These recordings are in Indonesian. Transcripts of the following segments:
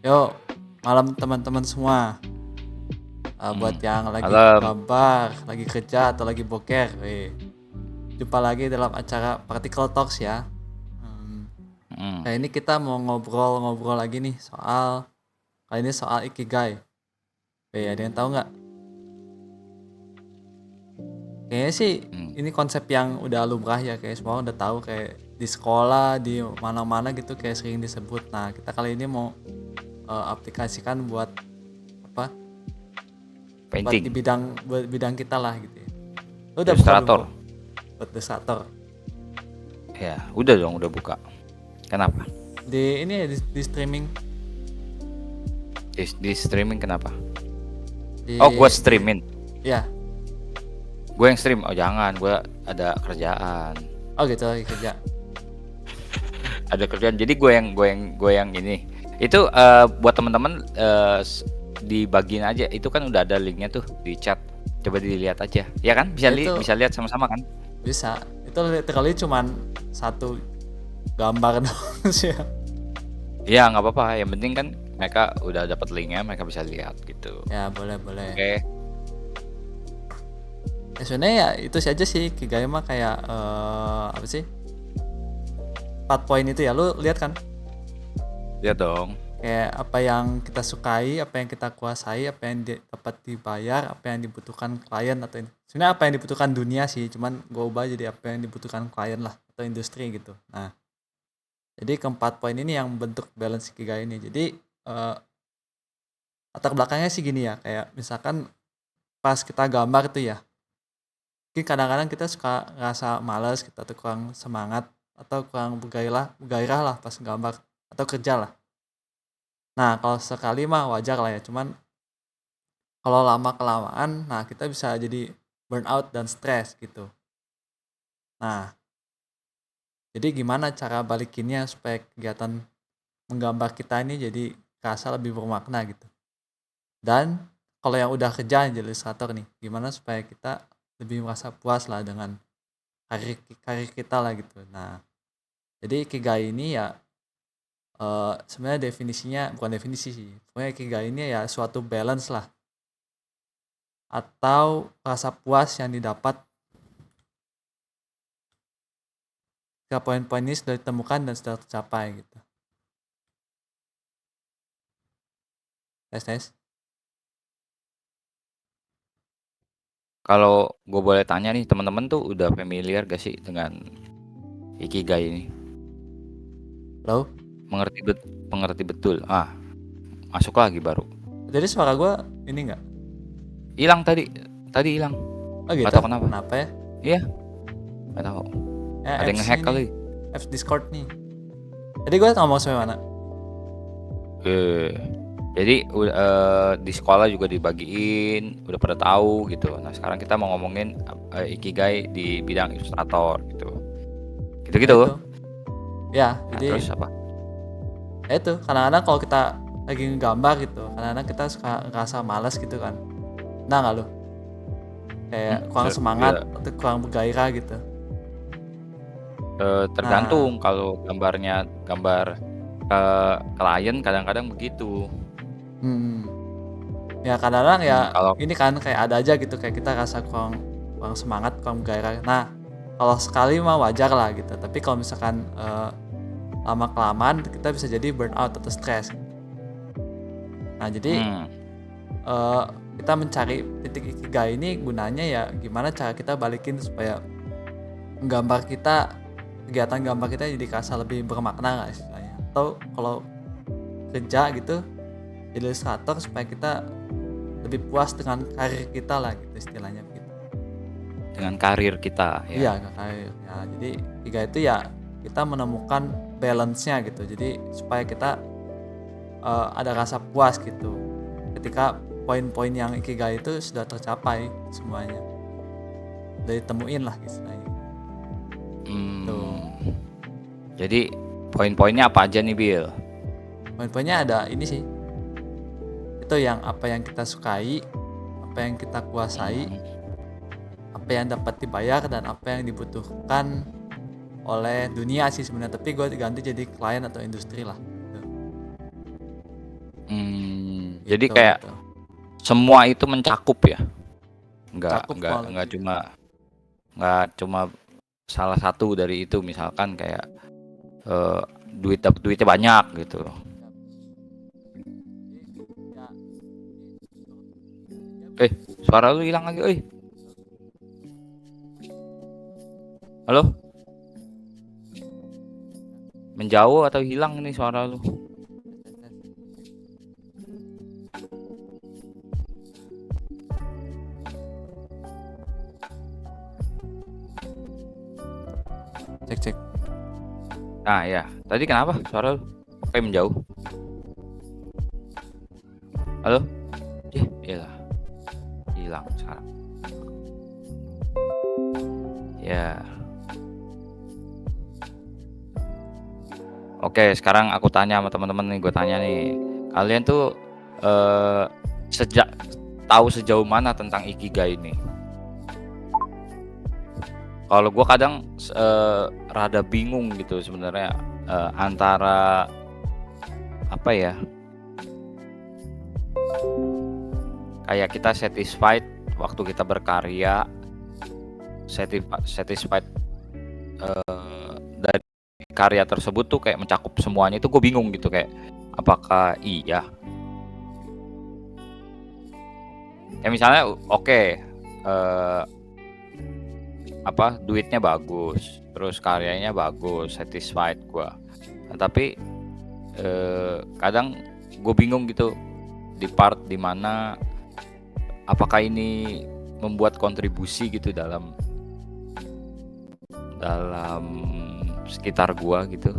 Yuk, malam teman-teman semua. Buat yang lagi Malam. gambar, lagi kerja atau lagi boker, jumpa lagi dalam acara Particle Talks ya. Hmm. Kali ini kita mau ngobrol-ngobrol lagi nih kali ini soal Ikigai. Ada yang tahu nggak? Kayaknya sih Hmm. ini konsep yang udah lumrah ya, kayak semua orang udah tahu, kayak di sekolah, di mana-mana gitu kayak sering disebut. Nah, kita kali ini mau aplikasikan buat apa? Buat di Painting. bidang kita lah gitu ya. Lu udah buka belum, Bro? Ilustrator. Buat Illustrator. Ya, udah dong, udah buka. Kenapa? Di ini ya, di streaming Di streaming kenapa? Oh, gue di streamin. ya. Gue yang stream. Oh, jangan, gue ada kerjaan. Oh gitu, lagi kerja. Ada kerjaan. Jadi gue yang ini. Itu buat teman-teman dibagiin aja. Itu kan udah ada linknya tuh di chat. Coba dilihat aja. Ya kan? Ya itu Bisa lihat sama-sama kan? bisa. Itu literally cuman satu gambar doang sih ya. Iya, nggak apa-apa. Yang penting kan mereka udah dapat linknya, mereka bisa lihat gitu. Ya boleh boleh. Oke. Ya sebenarnya ya itu saja sih, Kigai mah kayak apa sih, 4 poin itu ya, lu lihat kan? Lihat dong. Kayak apa yang kita sukai, apa yang kita kuasai, apa yang dapat dibayar, apa yang dibutuhkan klien atau sebenarnya apa yang dibutuhkan dunia sih, cuman gue ubah jadi apa yang dibutuhkan klien lah atau industri gitu. Nah, jadi keempat poin ini yang bentuk balance Ikigai ini. Jadi latar belakangnya sih gini ya, kayak misalkan pas kita gambar tuh ya, mungkin kadang-kadang kita suka ngerasa malas, kita tuh kurang semangat atau kurang bergairah lah pas gambar atau kerja lah. Nah, kalau sekali mah wajar lah ya, cuman kalau lama kelamaan, nah kita bisa jadi burnout dan stres gitu. Nah, jadi gimana cara balikinnya supaya kegiatan menggambar kita ini jadi kerasa lebih bermakna gitu. Dan kalau yang udah kerja jadi ilustrator nih, gimana supaya kita lebih merasa puas lah dengan karir kita lah gitu. Nah, jadi Ikigai ini ya sebenarnya definisinya bukan definisi sih. Pokoknya Ikigai ini ya suatu balance lah atau rasa puas yang didapat ketika poin-poin ini sudah ditemukan dan sudah tercapai gitu. Tes. Kalau gue boleh tanya nih, teman-teman tuh udah familiar gak sih dengan Ikigai ini? Halo? Mengerti betul. Masuk lagi baru. Jadi suara gue ini nggak? Hilang tadi hilang. Oh Nggak gitu? tahu kenapa. Kenapa ya? Iya, nggak tahu. Ya Ada yang apps ngehack ini nih, kali. apps Discord nih. Jadi gue ngomong sampai mana? Eh, jadi di sekolah juga dibagiin, udah pada tahu gitu. Nah sekarang kita mau ngomongin Ikigai di bidang ilustrator gitu. Nah itu, Gitu-gitu. ya Nah jadi terus apa? ya itu kadang-kadang kalau kita lagi ngegambar gitu, kadang-kadang kita suka ngerasa malas gitu kan. Nah nggak lu? Kayak kurang semangat Ya, atau kurang bergairah gitu. Nah, tergantung kalau gambarnya gambar klien kadang-kadang begitu. hmm, ya kadang-kadang ya Kalau ini kan kayak ada aja gitu, kayak kita rasa kurang kurang semangat, kurang bergairah. Nah, kalau sekali mah wajar lah gitu. Tapi kalau misalkan lama kelamaan kita bisa jadi burnout atau stres. Nah, jadi hmm, eh, kita mencari titik ikigai ini gunanya ya gimana cara kita balikin supaya gambar kita, kegiatan gambar kita jadi kerasa lebih bermakna nggak istilahnya, atau kalau kerja gitu jadi ilustrator supaya kita lebih puas dengan karir kita lah gitu istilahnya begitu. dengan karir kita ya. Iya, nggak karir ya, jadi tiga itu ya kita menemukan balance-nya gitu, jadi supaya kita ada rasa puas gitu ketika poin-poin yang ikigai itu sudah tercapai semuanya, udah ditemuin lah istilahnya tuh. Hmm, jadi poin-poinnya apa aja nih Bill? Poin-poinnya ada ini sih, itu yang apa yang kita sukai, apa yang kita kuasai, Hmm, apa yang dapat dibayar, dan apa yang dibutuhkan oleh dunia sih sebenarnya, tapi gue ganti jadi klien atau industri lah gitu. Jadi gitu kayak gitu. semua itu mencakup ya? Cakup malah Nggak gitu. cuma salah satu dari itu, misalkan kayak eh, dapet duitnya banyak gitu. Suara lu hilang lagi, halo, menjauh atau hilang nih suara lu? Cek cek. Nah ya, tadi kenapa suara lu kayak menjauh? Halo, iyalah, hilang sekarang. Ya, oke, sekarang aku tanya sama teman-teman nih, gue tanya nih, kalian tuh eh, tahu sejauh mana tentang ikigai ini? Kalau gue kadang rada bingung gitu sebenarnya, antara apa ya, kayak kita satisfied waktu kita berkarya, satisfied dari karya tersebut tuh kayak mencakup semuanya, itu gue bingung gitu, kayak apakah iya, kayak misalnya oke, apa, duitnya bagus, terus karyanya bagus, satisfied gua. Nah, tapi kadang gue bingung gitu di part dimana apakah ini membuat kontribusi gitu dalam sekitar gua gitu.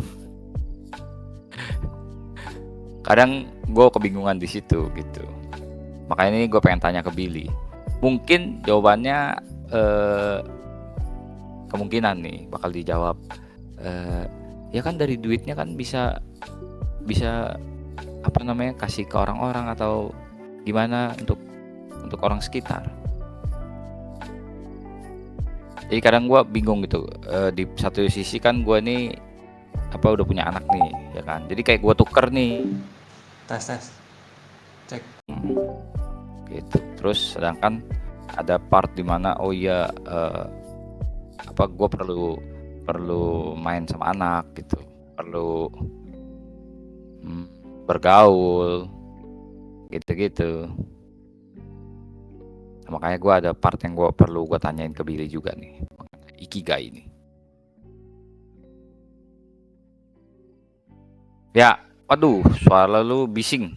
Kadang gue kebingungan di situ gitu. Makanya ini gue pengen tanya ke Billy. Mungkin jawabannya kemungkinan nih bakal dijawab, ya kan dari duitnya kan bisa bisa apa namanya, kasih ke orang-orang atau gimana untuk orang sekitar. Jadi kadang gue bingung gitu, di satu sisi kan gue nih apa udah punya anak nih ya kan, jadi kayak gue tuker nih Tes tes. Cek. gitu. Terus sedangkan ada part dimana oh iya, apa, gue perlu main sama anak gitu, perlu bergaul gitu-gitu. Nah, makanya gue ada part yang perlu gue tanyain ke Billy juga nih, ikigai ini. Ya, waduh, suara lu bising.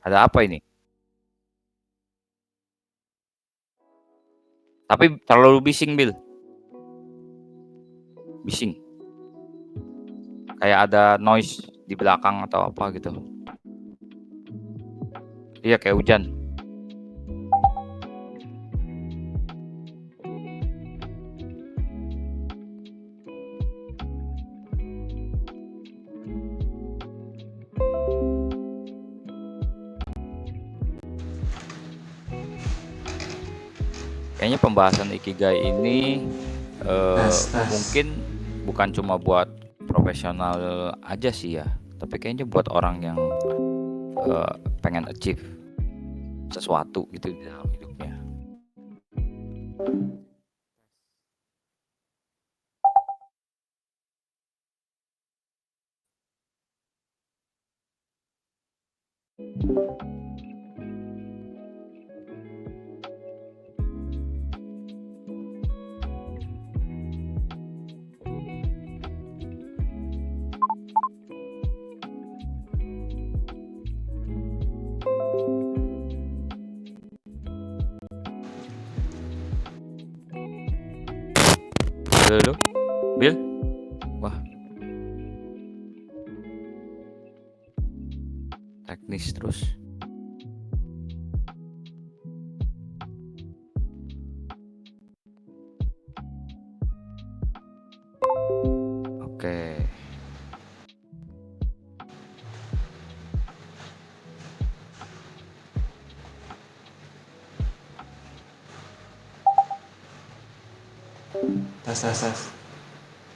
Ada apa ini? Tapi terlalu bising, Bil. Bising. Kayak ada noise di belakang atau apa gitu. Iya, kayak hujan. Kayaknya pembahasan ikigai ini Tes tes. mungkin bukan cuma buat profesional aja sih ya, tapi kayaknya buat orang yang pengen achieve sesuatu gitu di dalam hidupnya. Halo, Bil? Wah, teknis terus. Oke. Tes tes tes.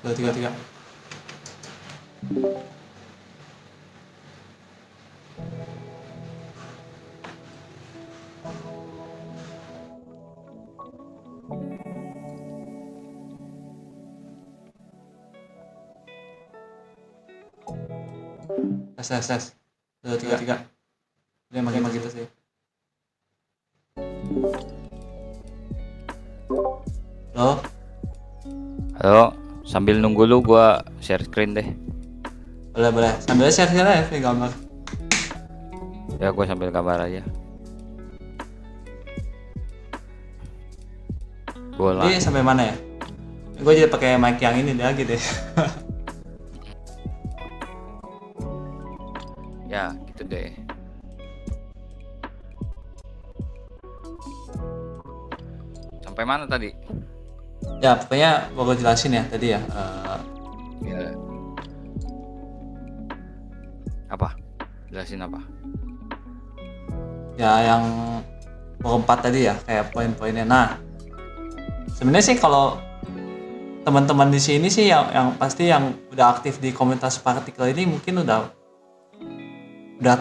2 3 3. Tes. 2 3 3. Dia makin gitu sih. Halo. Halo, sambil nunggu lu gua share screen deh. Boleh. Sambil share ya gambar. Ya gua sambil gambar aja. Gua Jadi sampai mana ya? Gue jadi pakai mic yang ini lagi deh. Ya, gitu deh. Sampai mana tadi? Ya pokoknya gue jelasin ya tadi ya. Ya. Apa? Jelasin apa? Ya yang keempat tadi ya kayak poin-poinnya. Nah sebenarnya sih kalau teman-teman di sini sih yang pasti yang udah aktif di komunitas partikel ini mungkin udah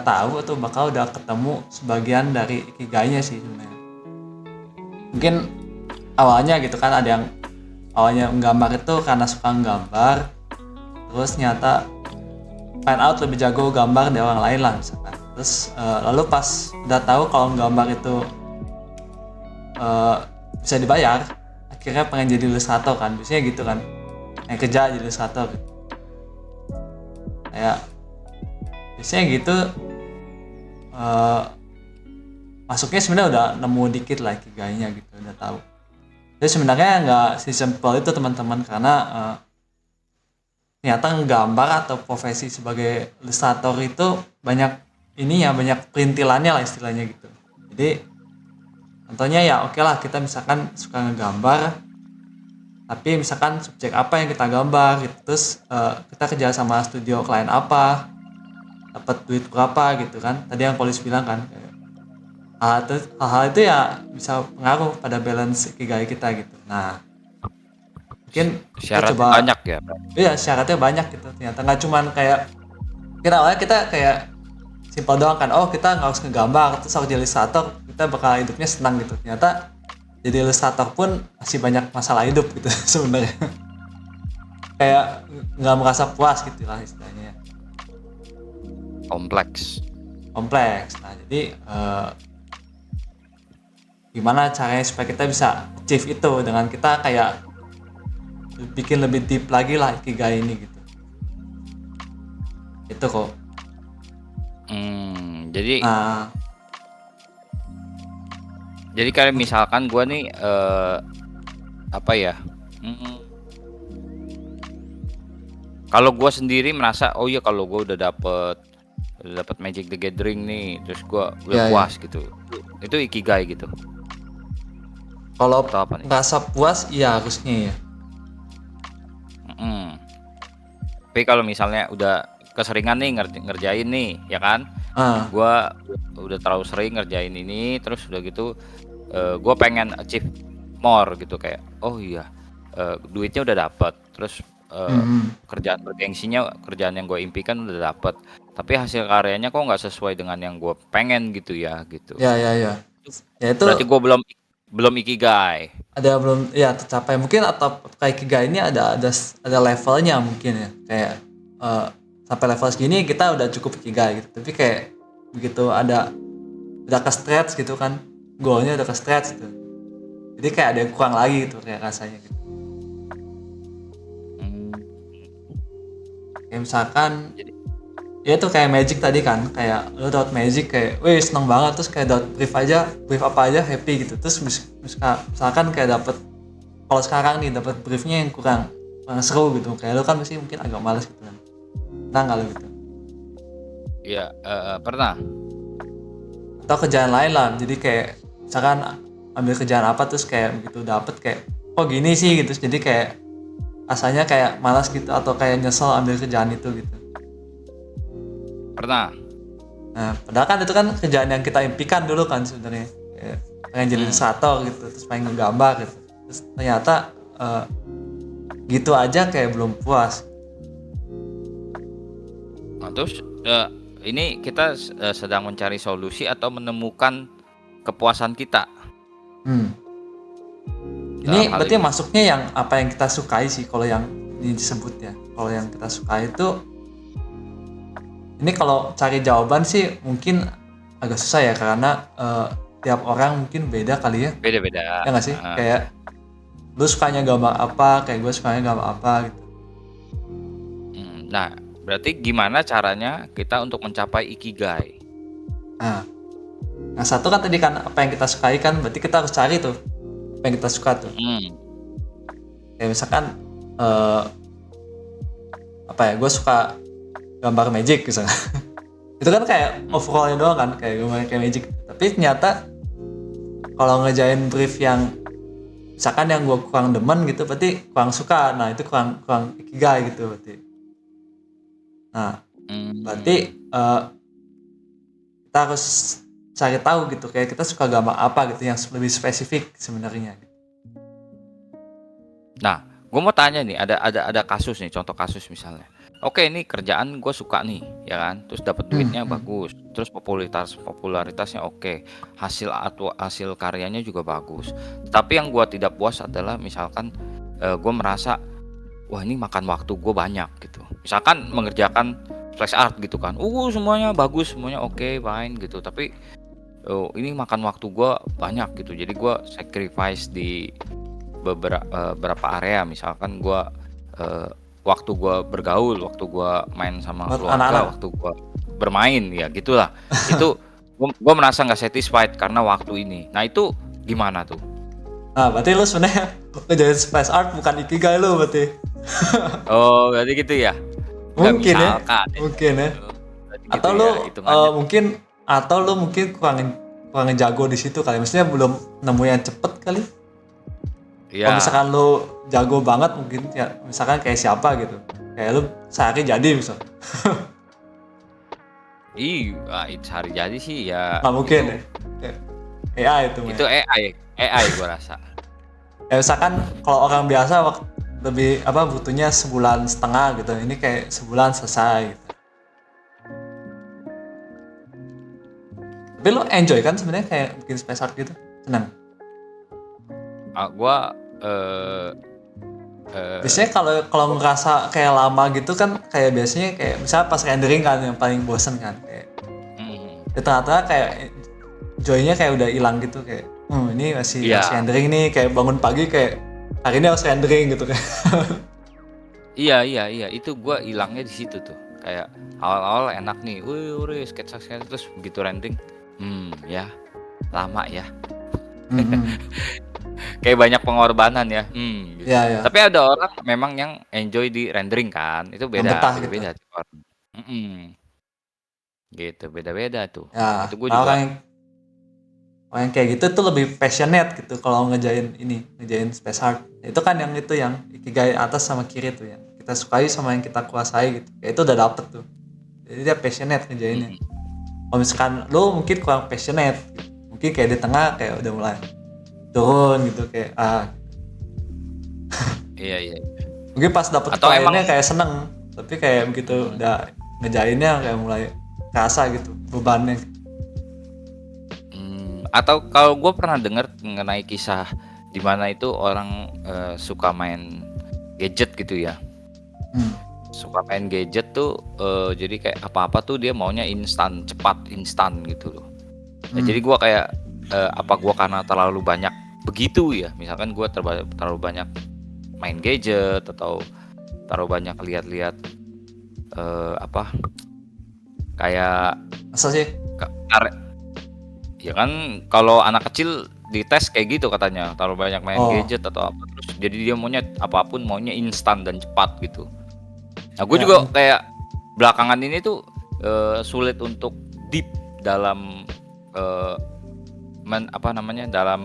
tahu atau bakal udah ketemu sebagian dari ikigainya sih sebenarnya. Mungkin awalnya gitu kan ada yang awalnya menggambar itu karena suka nggambar, terus nyata find out lebih jago gambar dari orang lain lah misalkan. Terus lalu pas udah tahu kalau nggambar itu bisa dibayar, akhirnya pengen jadi ilustrator kan, biasanya gitu kan, yang kerja jadi ilustrator gitu. Kayak biasanya gitu masuknya sebenarnya udah nemu dikit lah ikigainya gitu, udah tahu. Jadi sebenarnya nggak sesimpel itu teman-teman, karena ternyata nggambar atau profesi sebagai ilustrator itu banyak ininya, banyak perintilannya lah istilahnya gitu. Jadi contohnya ya oke lah kita misalkan suka ngegambar, tapi misalkan subjek apa yang kita gambar gitu, terus kita kerja sama studio klien apa, dapat duit berapa gitu kan, tadi yang Polis bilang kan, hal-hal itu ya bisa pengaruh pada balance ikigai kita gitu. Nah mungkin kita Syarat coba, banyak ya. iya syaratnya banyak gitu, ternyata nggak cuman kayak kita awalnya kita kayak simpel doang kan, oh kita nggak harus ngegambar terus harus jadi ilustrator kita bakal hidupnya senang gitu. Ternyata jadi ilustrator pun masih banyak masalah hidup gitu sebenarnya. Kayak nggak merasa puas gitu lah istilahnya, Kompleks. kompleks. Nah jadi gimana caranya supaya kita bisa achieve itu dengan kita kayak bikin lebih deep lagi lah ikigai ini gitu. Itu kok. Jadi Nah, jadi kayak misalkan gua nih apa ya? Kalau gua sendiri merasa oh iya kalau gua udah dapet Magic the Gathering nih, terus gua udah ya. puas gitu. Itu ikigai gitu. Kalau Atau apa nih? merasa puas iya harusnya ya. Tapi kalau misalnya udah keseringan nih ngerjain nih, ya kan? Gua udah terlalu sering ngerjain ini, terus udah gitu gua pengen achieve more gitu, kayak oh iya duitnya udah dapet, terus kerjaan bergengsinya, kerjaan yang gue impikan udah dapet, tapi hasil karyanya kok nggak sesuai dengan yang gue pengen gitu ya gitu. Ya. Ya itu Berarti gue belum ikigai. ada belum ya tercapai mungkin, atau kayak ikigai ini ada levelnya mungkin ya, kayak sampai level segini kita udah cukup ikigai gitu. Tapi kayak begitu udah ke stretch gitu kan, goalnya udah ke stretch gitu, jadi kayak ada yang kurang lagi gitu kayak rasanya gitu. Kayak misalkan ya itu kayak Magic tadi kan, kayak lu dapat Magic kayak wih seneng banget, terus kayak dapat brief apa aja happy gitu. Terus misalkan kayak dapat, kalau sekarang nih dapat briefnya yang kurang seru gitu, kayak lu kan mesti mungkin agak males gitu kan. Nah nggak lu gitu? Iya, pernah. Atau kerjaan lain lah, jadi kayak misalkan ambil kerjaan apa terus kayak begitu dapet kayak kok gini sih gitu, jadi kayak rasanya kayak malas gitu atau kayak nyesel ambil kerjaan itu gitu. Pernah. Nah, padahal kan itu kan kerjaan yang kita impikan dulu kan sebenarnya. Pengen jadi ilustrator gitu, terus pengen ngegambar gitu. Terus ternyata gitu aja kayak belum puas. Nah, terus ini kita sedang mencari solusi atau menemukan kepuasan kita. Ini berarti masuknya yang apa yang kita sukai sih, kalau yang ini disebut ya. Kalau yang kita sukai itu Ini kalau cari jawaban sih mungkin agak susah ya, karena tiap orang mungkin beda kali ya. Beda-beda. Ya nggak sih? Kayak lu sukanya gambar apa, kayak gue sukanya gambar apa gitu. Nah, berarti gimana caranya kita untuk mencapai ikigai? Nah, satu kan tadi kan apa yang kita sukai kan, berarti kita harus cari tuh apa yang kita suka tuh. Kayak misalkan apa ya, gue suka gambar magic misalnya. Itu kan kayak overallnya doang kan, kayak gambar kayak magic. Tapi ternyata kalau ngejain brief yang misalkan yang gue kurang demen gitu, berarti kurang suka. Nah, itu kurang ikigai gitu berarti. Nah, berarti kita harus cari tahu gitu, kayak kita suka gambar apa gitu yang lebih spesifik sebenarnya. Nah, gue mau tanya nih, ada kasus nih, contoh kasus misalnya. Oke, ini kerjaan gue suka nih, ya kan? Terus dapat duitnya bagus, terus popularitasnya oke, hasil karyanya juga bagus. Tapi yang gue tidak puas adalah misalkan gue merasa, wah ini makan waktu gue banyak gitu. Misalkan mengerjakan flash art gitu kan, semuanya bagus, semuanya oke, fine gitu. Tapi ini makan waktu gue banyak gitu. Jadi gue sacrifice di beberapa area, misalkan gue waktu gue bergaul, waktu gue main sama keluarga, waktu gue bermain ya gitulah. Itu gue merasa nggak satisfied karena waktu ini. Nah itu gimana tuh? Nah, berarti lu sebenarnya ngejain space art bukan ikigai lu berarti. Oh, berarti gitu ya? Mungkin ya, misalkan, mungkin ya. Atau gitu lu mungkin kurang jago di situ kali. Maksudnya belum nemu yang cepet kali. Ya. Kalau misalkan lu jago banget mungkin ya, misalkan kayak siapa gitu. Kayak lu sehari jadi misal. Sehari jadi sih ya. Nggak mungkin ya. AI itu. Itu AI gue rasa. Ya misalkan kalau orang biasa lebih butuhnya sebulan setengah gitu. Ini kayak sebulan selesai gitu. Tapi lo enjoy kan sebenarnya kayak bikin space art gitu? Senang? Gue biasanya kalau ngerasa kayak lama gitu kan, kayak biasanya kayak misalnya pas rendering kan yang paling bosen kan, kayak ternyata kayak joy-nya kayak udah hilang gitu, kayak ini masih rendering nih, kayak bangun pagi kayak hari ini harus rendering gitu kan. Iya, itu gue hilangnya di situ tuh. Kayak awal-awal enak nih, sketsa terus begitu rendering, ya lama ya. Kayak banyak pengorbanan ya. Gitu. Ya. Tapi ada orang memang yang enjoy di rendering kan, itu beda. Beda tuh orang. Gitu, beda-beda tuh. Ya, itu gue juga. Orang yang kayak gitu tuh lebih passionate gitu kalau ngejain space art. Itu kan yang ikigai atas sama kiri tuh, yang kita sukai sama yang kita kuasai gitu. Kayak itu udah dapet tuh. Jadi dia passionate ngejainnya. Kalau misalkan lu mungkin kurang passionate, mungkin kayak di tengah kayak udah mulai turun gitu, kayak Iya. Mungkin pas dapet kliennya kayak seneng, tapi kayak begitu udah ngejainnya kayak mulai kerasa gitu bebannya. Atau kalau gue pernah dengar mengenai kisah di mana itu orang suka main gadget gitu ya. Suka main gadget tuh jadi kayak apa-apa tuh dia maunya instan gitu loh. Jadi gue kayak apa gue karena terlalu banyak begitu ya, misalkan gue terlalu banyak main gadget atau terlalu banyak lihat-lihat kayak masa sih? Ya kan kalau anak kecil dites kayak gitu katanya, terlalu banyak main gadget atau apa, terus jadi dia maunya apapun maunya instan dan cepat gitu. Nah gue juga kayak belakangan ini tuh sulit untuk deep dalam dalam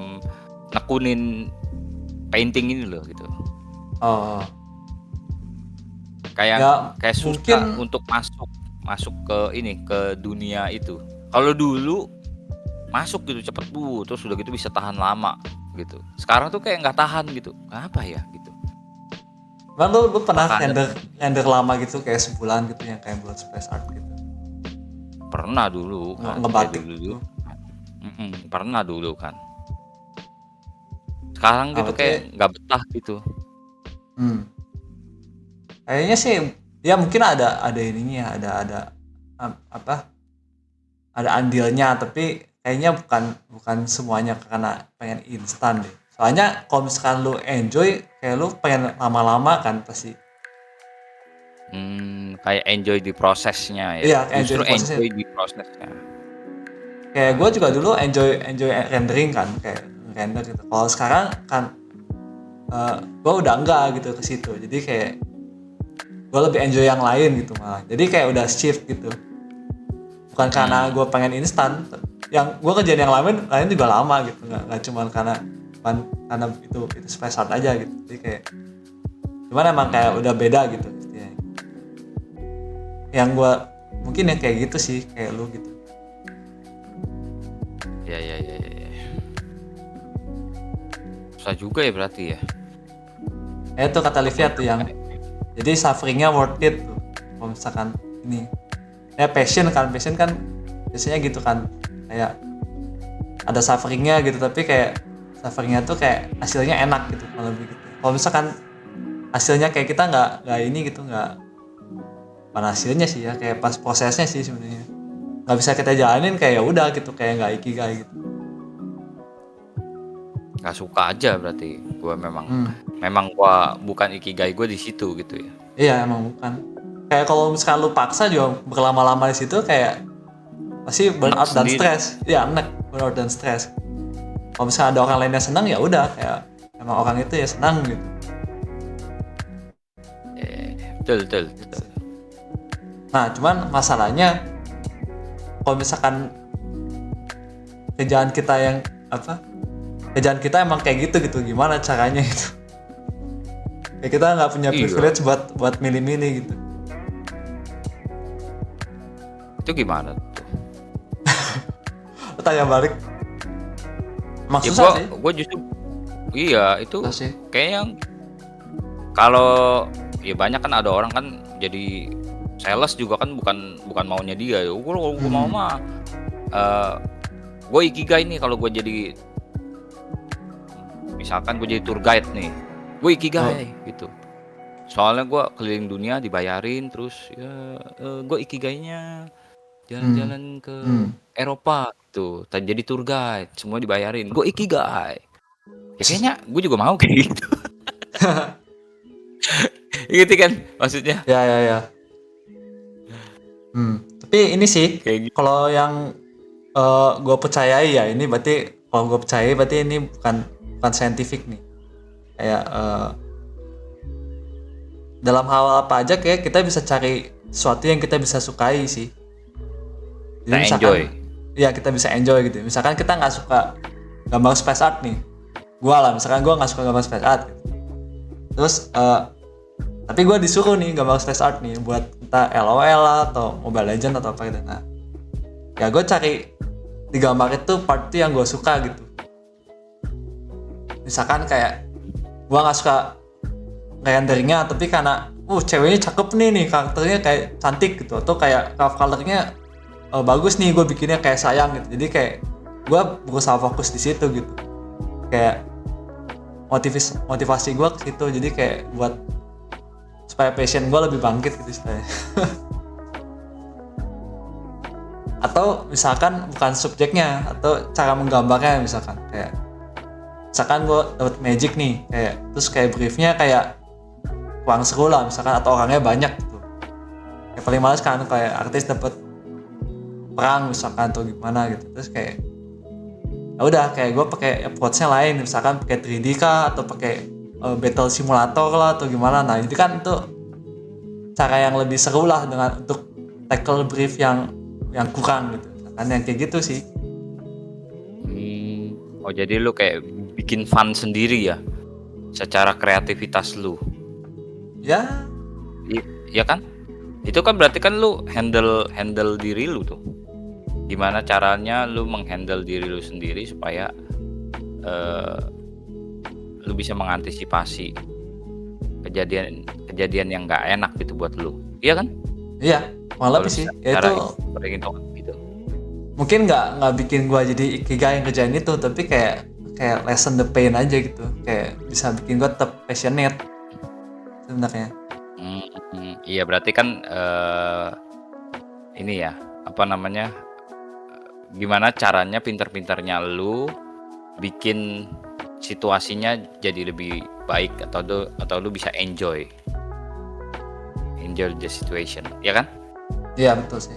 nekunin painting ini loh gitu. Kayak susah untuk masuk ke dunia itu. Kalau dulu masuk gitu cepet terus udah gitu bisa tahan lama gitu. Sekarang tuh kayak nggak tahan gitu. Kenapa ya gitu? Bang, lu pernah render lama gitu kayak sebulan gitu yang kayak buat space art gitu? Pernah dulu kan. Ngebatik dulu. Pernah dulu kan. Sekarang gitu kayak nggak betah gitu. Kayaknya sih ya mungkin ada ininya, ada apa ada andilnya, tapi kayaknya bukan semuanya karena pengen instan deh. Soalnya kalau misalkan lu enjoy, kayak lu pengen lama-lama kan pasti. Kayak enjoy di prosesnya ya. Iya, enjoy Justru the prosesnya. enjoy di prosesnya. Kayak gue juga dulu enjoy enjoy rendering kan, kayak render gitu. Kalau sekarang kan gue udah enggak gitu ke situ. Jadi kayak gue lebih enjoy yang lain gitu malah. Jadi kayak udah shift gitu. Bukan karena gue pengen instan, yang gue kerjaan yang lain juga lama gitu, nggak cuma karena itu space art aja gitu. Jadi kayak cuman emang kayak udah beda gitu istilahnya. Yang gue mungkin yang kayak gitu sih, kayak lu gitu. Ya. Susah juga ya berarti ya. Itu kata Livia tuh yang jadi sufferingnya worth it tuh kalau misalkan ini ya passion kan biasanya gitu kan, kayak ada sufferingnya gitu, tapi kayak sufferingnya tuh kayak hasilnya enak gitu kalau lebih gitu. Kalau misalkan hasilnya kayak kita nggak ini gitu, nggak bukan hasilnya sih ya, kayak pas prosesnya sih sebenarnya nggak bisa kita jalanin, kayak ya udah gitu, kayak nggak ikigai gitu. Nggak suka aja berarti. Gue memang gua bukan ikigai gue di situ gitu ya. Iya emang bukan, kayak kalau misalkan lu paksa juga berlama-lama di situ kayak pasti Enak burnout dan sendiri. stres. Iya enak, burnout dan stres. Kalau misalnya ada orang lain yang senang ya udah, kayak emang orang itu ya senang gitu. Betul. Nah cuman masalahnya kalau misalkan kerjaan kita emang kayak gitu gimana caranya itu, kayak kita nggak punya Iya. privilege buat milih-milih gitu. Itu gimana tuh? Tanya balik, emang Ya susah sih. gue justru iya itu Susah sih. kayak yang kalau ya banyak kan ada orang kan jadi sales juga kan bukan maunya dia. Gue mau mah gue ikigai nih kalau gue jadi misalkan gue jadi tour guide nih, gue ikigai gitu. Soalnya gue keliling dunia dibayarin terus ya gue ikigainya jalan-jalan ke Eropa gitu. Jadi tour guide semua dibayarin. Gue ikigai. Ya kayaknya gue juga mau kayak gitu. Gitu kan maksudnya. Ya. Tapi ini sih Kayak gitu. kalau yang gue percayai ya, ini berarti kalau gue percayai berarti ini bukan saintifik nih. Kayak dalam hal apa aja kayak kita bisa cari sesuatu yang kita bisa sukai sih. Jadi Kita misalkan, enjoy. ya kita bisa enjoy gitu. Misalkan kita nggak suka gambar space art nih, misalkan gue nggak suka gambar space art gitu. Terus tapi gue disuruh nih gambar space art nih buat entah LOL lah atau Mobile Legend atau apa gitu. Nah ya gue cari di gambar itu part yang gue suka gitu. Misalkan kayak gue nggak suka renderingnya, tapi karena ceweknya cakep nih karakternya kayak cantik gitu, atau kayak colornya bagus nih, gue bikinnya kayak sayang gitu. Jadi kayak gue berusaha fokus di situ gitu, kayak motivasi gue ke situ. Jadi kayak buat supaya passion gue lebih bangkit gitu istilahnya. Atau misalkan bukan subjeknya atau cara menggambarnya, misalkan gue dapet magic nih, kayak terus kayak briefnya kayak kurang seru lah misalkan, atau orangnya banyak gitu. Kayak paling males kan kayak artis dapet perang misalkan atau gimana gitu. Terus kayak ya udah, kayak gue pakai approach-nya lain, misalkan pakai 3D kah atau pakai battle simulator lah atau gimana. Nah itu kan itu cara yang lebih seru lah dengan untuk tackle brief yang kurang gitu, kan yang kayak gitu sih. Oh jadi lu kayak bikin fun sendiri ya, secara kreativitas lu. Ya Ya kan? Itu kan berarti kan lu handle diri lu tuh. Gimana caranya lu menghandle diri lu sendiri supaya lu bisa mengantisipasi kejadian yang nggak enak gitu buat lu. Iya kan? iya, malah lebih sih ya itu gitu. mungkin nggak bikin gue jadi ikigai yang kerjain itu, tapi kayak lessen the pain aja gitu, kayak bisa bikin gue tetap passionate sebenarnya. Iya berarti kan ini ya, apa namanya, gimana caranya pinter-pinternya lu bikin situasinya jadi lebih baik atau lu bisa enjoy the situation, ya kan? Iya betul sih.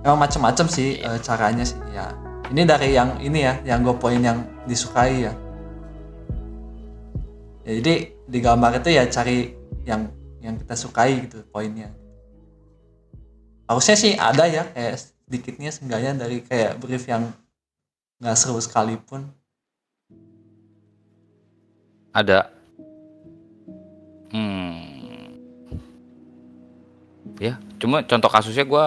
Emang macam-macam sih Iya. caranya sih ya. Ini dari yang ini ya, yang gue poin yang disukai ya. Ya, jadi di gambar itu ya cari yang kita sukai gitu poinnya. Harusnya sih ada ya kayak sedikitnya seenggaknya dari kayak brief yang nggak seru sekalipun. Ada. Hmm. Ya, cuma contoh kasusnya gue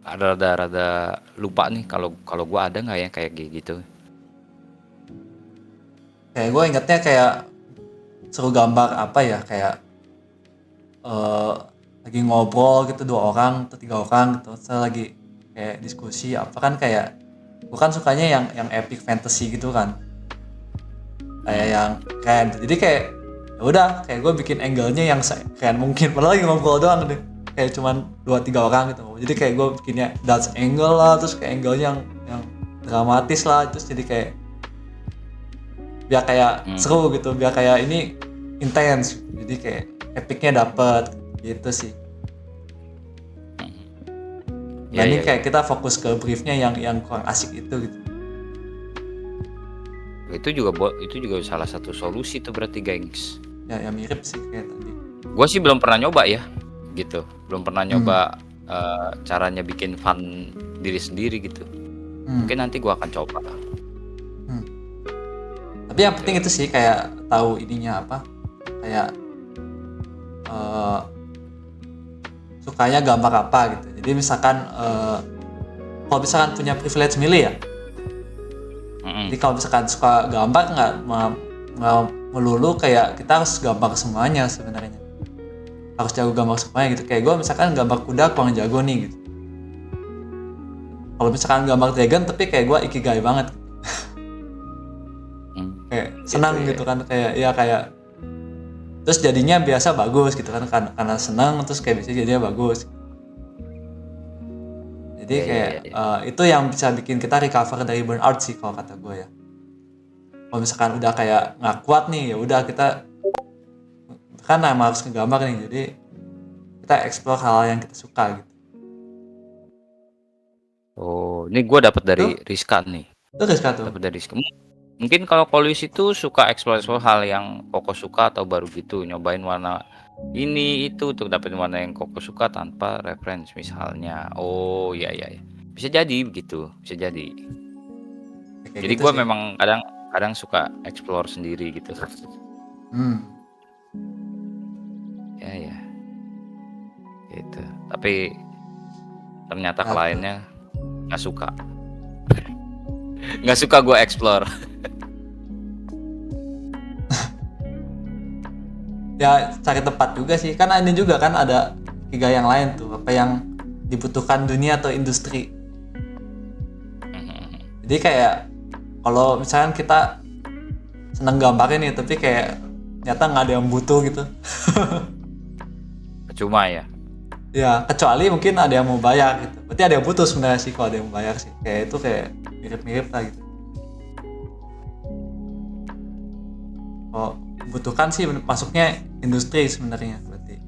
rada lupa nih kalau kalau gue ada nggak ya kayak gitu. Kayak gue ingetnya kayak seru gambar apa ya kayak eh, lagi ngobrol gitu 2 orang atau 3 orang gitu, saya lagi kayak diskusi apa kan kayak gue kan sukanya yang epic fantasy gitu kan, kayak Hmm. yang keren. Jadi kayak ya udah kayak gue bikin angle-nya yang keren mungkin, padahal lagi ngobrol doang deh, kayak cuman 2-3 orang gitu. Jadi kayak gue bikinnya dutch angle lah, terus kayak angle-nya yang dramatis lah, terus jadi kayak biar kayak Hmm. seru gitu, biar kayak ini intens, jadi kayak epicnya dapet gitu sih. Ya, Banding ya, ya. kayak kita fokus ke briefnya yang kurang asik itu gitu. Itu juga salah satu solusi tuh berarti, gengs. Ya mirip sih kayak tadi. Gue sih belum pernah nyoba ya, gitu. Belum pernah Hmm. nyoba caranya bikin fun diri sendiri gitu. Mungkin nanti gue akan coba. Tapi yang penting itu sih kayak tahu ininya apa, kayak sukanya gambar apa gitu. Jadi misalkan kalau misalkan punya privilege milih ya, Mm-mm. jadi kalau misalkan suka gambar nggak melulu kayak kita harus gambar semuanya sebenarnya, harus jago gambar semuanya gitu. Kayak gue misalkan gambar kuda kurang jago nih gitu. Kalau misalkan gambar dragon tapi kayak gue ikigai banget, kayak senang gitu kan, kayak ya kayak terus jadinya biasa bagus gitu kan, karena senang terus kayak bisa jadinya bagus. Jadi Ya, ya, kayak ya, ya. itu yang bisa bikin kita recover dari burnout sih kalau kata gue ya. Kalau misalkan udah kayak nggak kuat nih, ya udah kita kan emang harus ngegambar nih, jadi kita explore hal yang kita suka gitu. Oh, ini gue dapat dari Tuh, Rizka nih. itu Rizka tuh. Dapat dari Rizka. Mungkin kalau Kolis itu suka explore hal yang Koko suka atau baru gitu, nyobain warna ini itu untuk dapetin warna yang Koko suka tanpa reference misalnya. Oh, iya, iya, iya. Bisa jadi begitu, bisa jadi. Kayak Jadi gitu gue sih. memang kadang suka explore sendiri gitu. Ya, ya, gitu. Tapi ternyata Ya, tuh. kliennya nggak suka. Nggak suka gue explore. Ya cari tempat juga sih, kan ini juga kan ada tiga yang lain tuh, apa yang dibutuhkan dunia atau industri. Jadi kayak kalau misalkan kita seneng gambarnya nih tapi kayak ternyata nggak ada yang butuh gitu. Cuma ya. Ya kecuali mungkin ada yang mau bayar gitu, berarti ada yang butuh sebenarnya sih kalau ada yang mau bayar sih, kayak itu kayak mirip-mirip lah gitu. Kalau butuhkan sih masuknya industri sebenarnya berarti.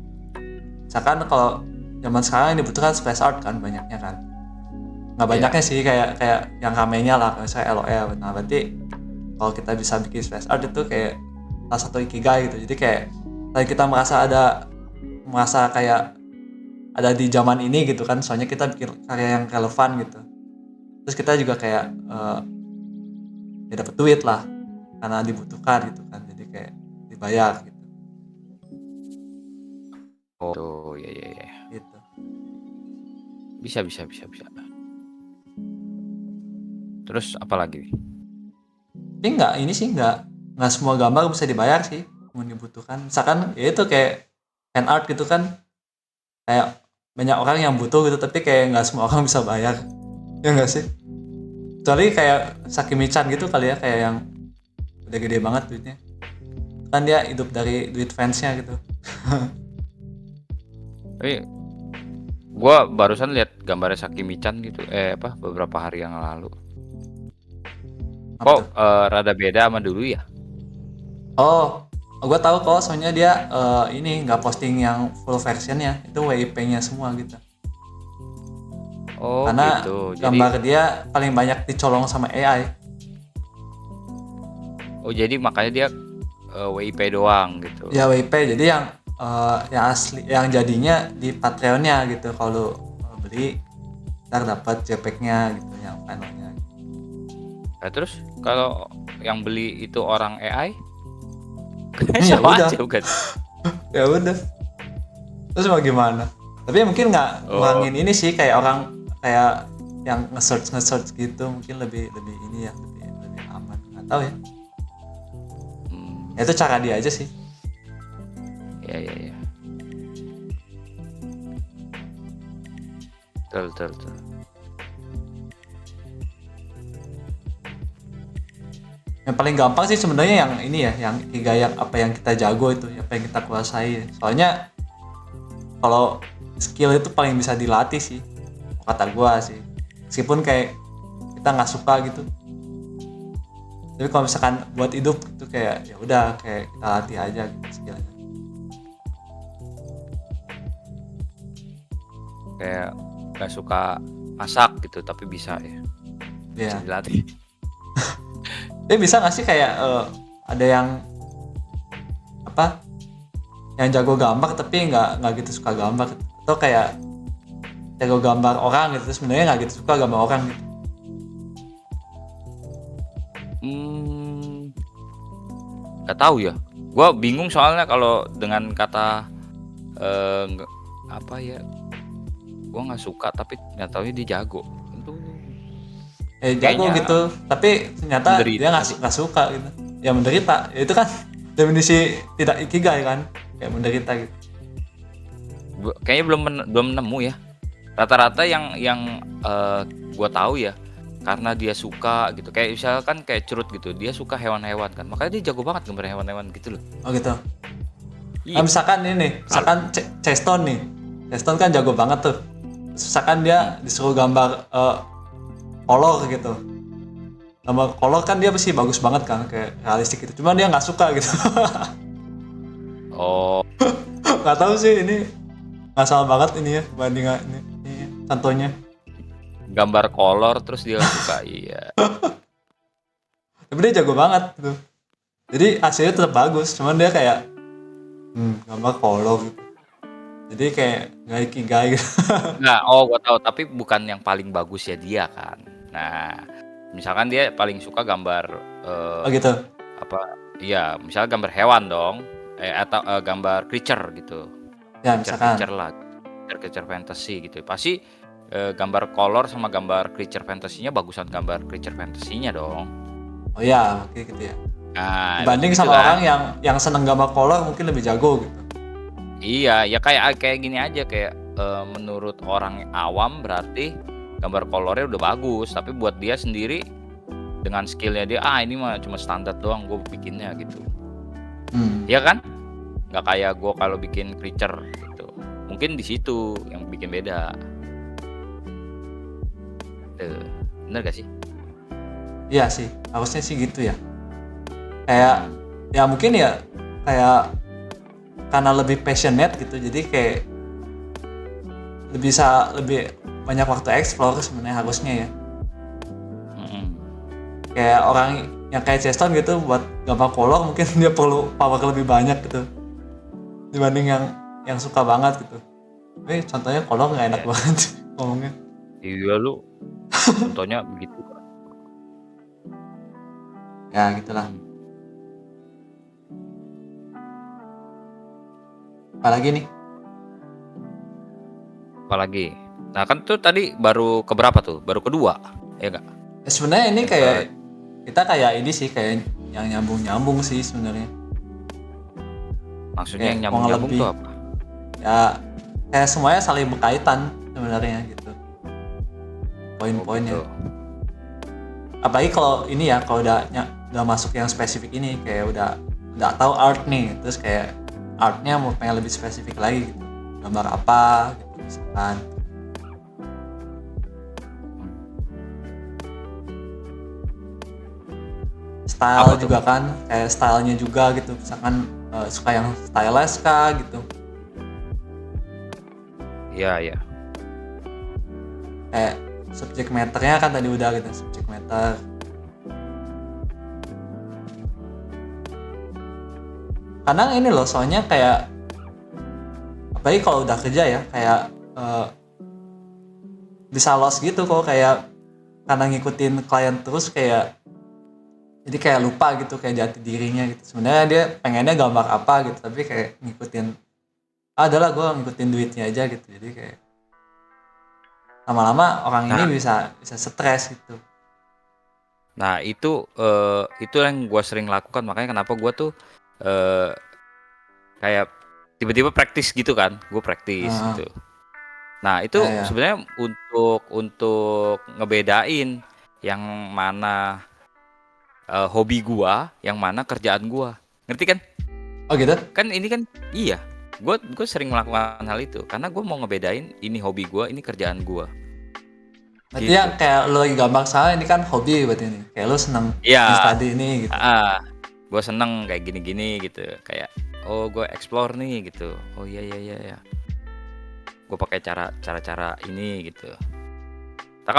Misalkan kalau zaman sekarang yang dibutuhkan space art kan banyaknya kan, nggak banyaknya sih kayak yang ramenya lah misalnya LOL. Nah berarti kalau kita bisa bikin space art itu kayak salah satu ikigai gitu. Jadi kayak selain kita merasa kayak ada di zaman ini gitu kan, soalnya kita bikin karya yang relevan gitu, terus kita juga kayak ya dapat duit lah karena dibutuhkan gitu kan, jadi kayak dibayar gitu. Oh, ya, ya, ya. Gitu. Bisa. Terus apa lagi? Tapi nggak semua gambar bisa dibayar sih mau dibutuhkan. Misalkan ya itu kayak fan art gitu kan, kayak banyak orang yang butuh gitu tapi kayak nggak semua orang bisa bayar, ya nggak sih? Kecuali kayak Sakimi-chan gitu kali ya, kayak yang udah gede banget duitnya, kan dia hidup dari duit fansnya gitu. Tapi Gua barusan lihat gambarnya Sakimichan gitu, apa, beberapa hari yang lalu. Apa Kok, tuh? rada beda sama dulu ya? Oh, gue tahu kok, soalnya dia ini nggak posting yang full versionnya, itu WIP-nya semua gitu. Oh Karena gitu. Jadi gambar dia paling banyak dicolong sama AI. jadi makanya dia, WIP doang gitu. Ya WIP, jadi yang asli, yang jadinya di Patreon-nya gitu. Kalau lu beli, ntar dapat JPEG-nya gitu, yang finalnya. Nah, terus kalau yang beli itu orang AI, Ya sama udah, aja bukan? ya udah. Terus mau gimana? Tapi mungkin nggak Oh, ngurangin ini sih, kayak orang kayak yang nge-search gitu, mungkin lebih lebih ini ya, lebih lebih aman. Nggak tahu ya. Ya mmm, itu cara dia aja sih. ya ya ya. Betul betul betul. Yang paling gampang sih sebenarnya yang ini ya, yang Ikigai, yang apa yang kita jago itu, apa yang kita kuasai. Soalnya kalau skill itu paling bisa dilatih sih, kata gua sih. Meskipun kayak kita nggak suka gitu. Tapi kalau misalkan buat hidup itu kayak ya udah, kayak kita latih aja gitu skillnya. Kayak nggak suka masak gitu, tapi bisa ya, bisa Ya. dilatih. Jadi bisa nggak sih kayak ada yang apa, yang jago gambar tapi nggak gitu suka gambar gitu. Atau kayak jago gambar orang gitu, sebenarnya nggak gitu suka gambar orang gitu. Mmm, nggak tahu ya. Gua bingung soalnya kalau dengan kata, nggak apa ya, gua nggak suka tapi nggak taunya dia jago. Itu Jago kayaknya gitu tapi ternyata menderita dia sih. nggak suka gitu, ya menderita. Ya, itu kan definisi tidak ikigai kan, kayak menderita gitu. Kayaknya belum nemu ya. Rata-rata yang, gua tahu ya, karena dia suka gitu, kayak misalkan kayak Curut gitu, dia suka hewan-hewan kan, makanya dia jago banget gambar hewan-hewan gitu loh. Oh gitu. Nah, Iya, misalkan ini, kal misalkan Cheston nih, Cheston kan jago banget tuh. Terus misalkan mhm. dia disuruh gambar kolor gitu, gambar kolor kan dia pasti bagus banget kan, kayak realistik gitu, cuman dia nggak suka gitu. Oh, Nggak tahu sih, ini nggak salah banget ini ya bandingan ini contohnya. gambar kolor terus dia nggak suka, iya. Tapi dia jago banget gitu, jadi hasilnya tetap bagus, cuman dia kayak gambar kolor gitu, jadi kayak nggak ikigai gitu. Nggak, oh gua tahu, tapi bukan yang paling bagus ya dia kan. Nah, misalkan dia paling suka gambar, Oh gitu apa, iya, misalnya gambar hewan dong, atau, gambar creature gitu. ya, misalkan. Creature-creature lah, creature-creature fantasy gitu. Pasti, gambar kolor sama gambar creature fantasy-nya bagusan gambar creature fantasy-nya dong. Oh ya, oke gitu ya. Nah, Dibanding gitu-gitu sama kan. orang yang seneng gambar kolor mungkin lebih jago gitu. Iya, ya kayak kayak gini aja, kayak, menurut orang awam berarti gambar kolornya udah bagus, tapi buat dia sendiri dengan skill-nya dia, "Ah, ini mah cuma standar doang gue bikinnya," gitu. Hmm. Iya kan? Nggak kayak gue kalau bikin creature gitu. Mungkin di situ yang bikin beda. Tuh, bener gak sih? Iya sih, harusnya sih gitu ya. Kayak Mhm. ya mungkin ya, kayak karena lebih passionate gitu, jadi kayak lebih banyak waktu explore sebenarnya harusnya ya. Mhm. Kayak orang yang kayak Cheston gitu buat gambar kolor mungkin dia perlu power lebih banyak gitu dibanding yang suka banget gitu. Contohnya kolor nggak enak Iya. banget ngomongnya. Iya lu, contohnya begitu kan. Ya gitulah. Mhm. Apalagi nih? Apalagi? Nah kan tuh tadi baru keberapa tuh? Baru kedua, ya nggak? Sebenarnya ini Yang ke kayak kita kayak ini sih, kayak yang nyambung sih sebenarnya. maksudnya Kayak yang kurang nyambung-nyambung lebih tuh apa? ya, kayak semuanya saling berkaitan sebenarnya gitu Oh gitu. poin-poinnya. Apalagi kalau ini ya, kalau udah masuk yang spesifik ini, kayak udah tahu art nih, terus kayak artnya mau pengen lebih spesifik lagi gitu, gambar apa gitu misalkan. style Apa tuh? juga kan, kayak stylenya juga gitu, misalkan suka yang stylish kah gitu, Iya, iya. kayak subject matternya kan tadi udah gitu, subject matter. Kadang ini loh, soalnya kayak apalagi kalau udah kerja ya, kayak bisa lost gitu kok, kayak karena ngikutin klien terus, kayak jadi kayak lupa gitu kayak jati dirinya gitu. Sebenarnya dia pengennya gambar apa gitu, tapi kayak ngikutin, adalah gue ngikutin duitnya aja gitu. Jadi kayak lama-lama orang Nah, ini bisa bisa stres gitu. nah itu yang gue sering lakukan, makanya kenapa gue tuh eh, kayak tiba-tiba praktis gitu kan, gue praktis Heeh. gitu. Nah Ya, itu ya. sebenarnya untuk ngebedain yang mana hobi gua, yang mana kerjaan gua, ngerti kan? Oh gitu. Kan ini kan iya, gue sering melakukan hal itu karena gue mau ngebedain ini hobi gua, ini kerjaan gua, Berarti yang gitu. kayak lo lagi gambar salah ini kan hobi berarti ini. Kayak lo seneng jenis Iya, tadi ini gitu. gue seneng kayak gini-gini gitu, kayak oh gue explore nih gitu, oh iya iya iya ya, gue pakai cara-cara ini gitu. Nah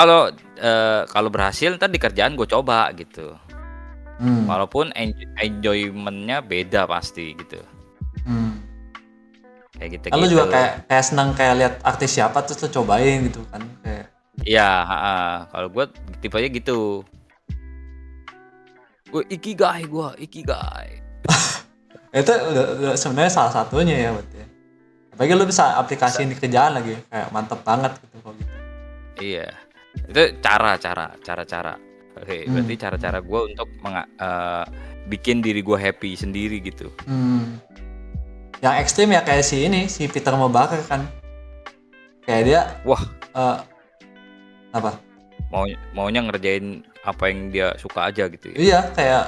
kalau berhasil ntar di kerjaan gue coba gitu, Hmm. walaupun enjoymentnya beda pasti gitu, Hmm. kayak Kan lo juga gitu-gitu. kayak kayak seneng kayak lihat artis siapa terus lo cobain gitu kan, kayak Iya, kalau gue tipenya gitu. Gue ikigai. itu udah sebenarnya salah satunya ya berarti ya. Apalagi lo bisa aplikasiin di kerjaan lagi, kayak mantep banget gitu kalau gitu. Iya, itu cara-cara. Oke, berarti Hmm. cara-cara gue untuk bikin diri gue happy sendiri gitu. Hmm. Yang ekstrim ya kayak si ini, si Peter Mobaker kan, kayak dia Wah, eh, apa, maunya ngerjain apa yang dia suka aja gitu ya. iya kayak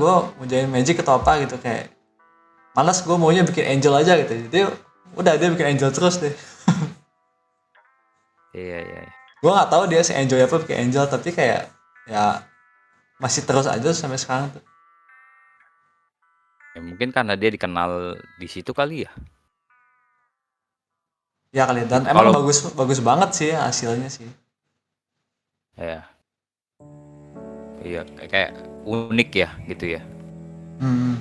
gue mau jadi magic atau apa gitu, kayak malas, gue maunya bikin angel aja gitu, jadi udah dia bikin angel terus deh. Iya, iya, iya. Gue nggak tahu dia si enjoy apa bikin angel, tapi kayak ya masih terus aja sampai sekarang tuh. Ya, mungkin karena dia dikenal di situ kali ya. Ya kali, dan Gitu. emang Kalau bagus bagus banget sih hasilnya sih. ya, iya kayak unik ya gitu ya. Hmm.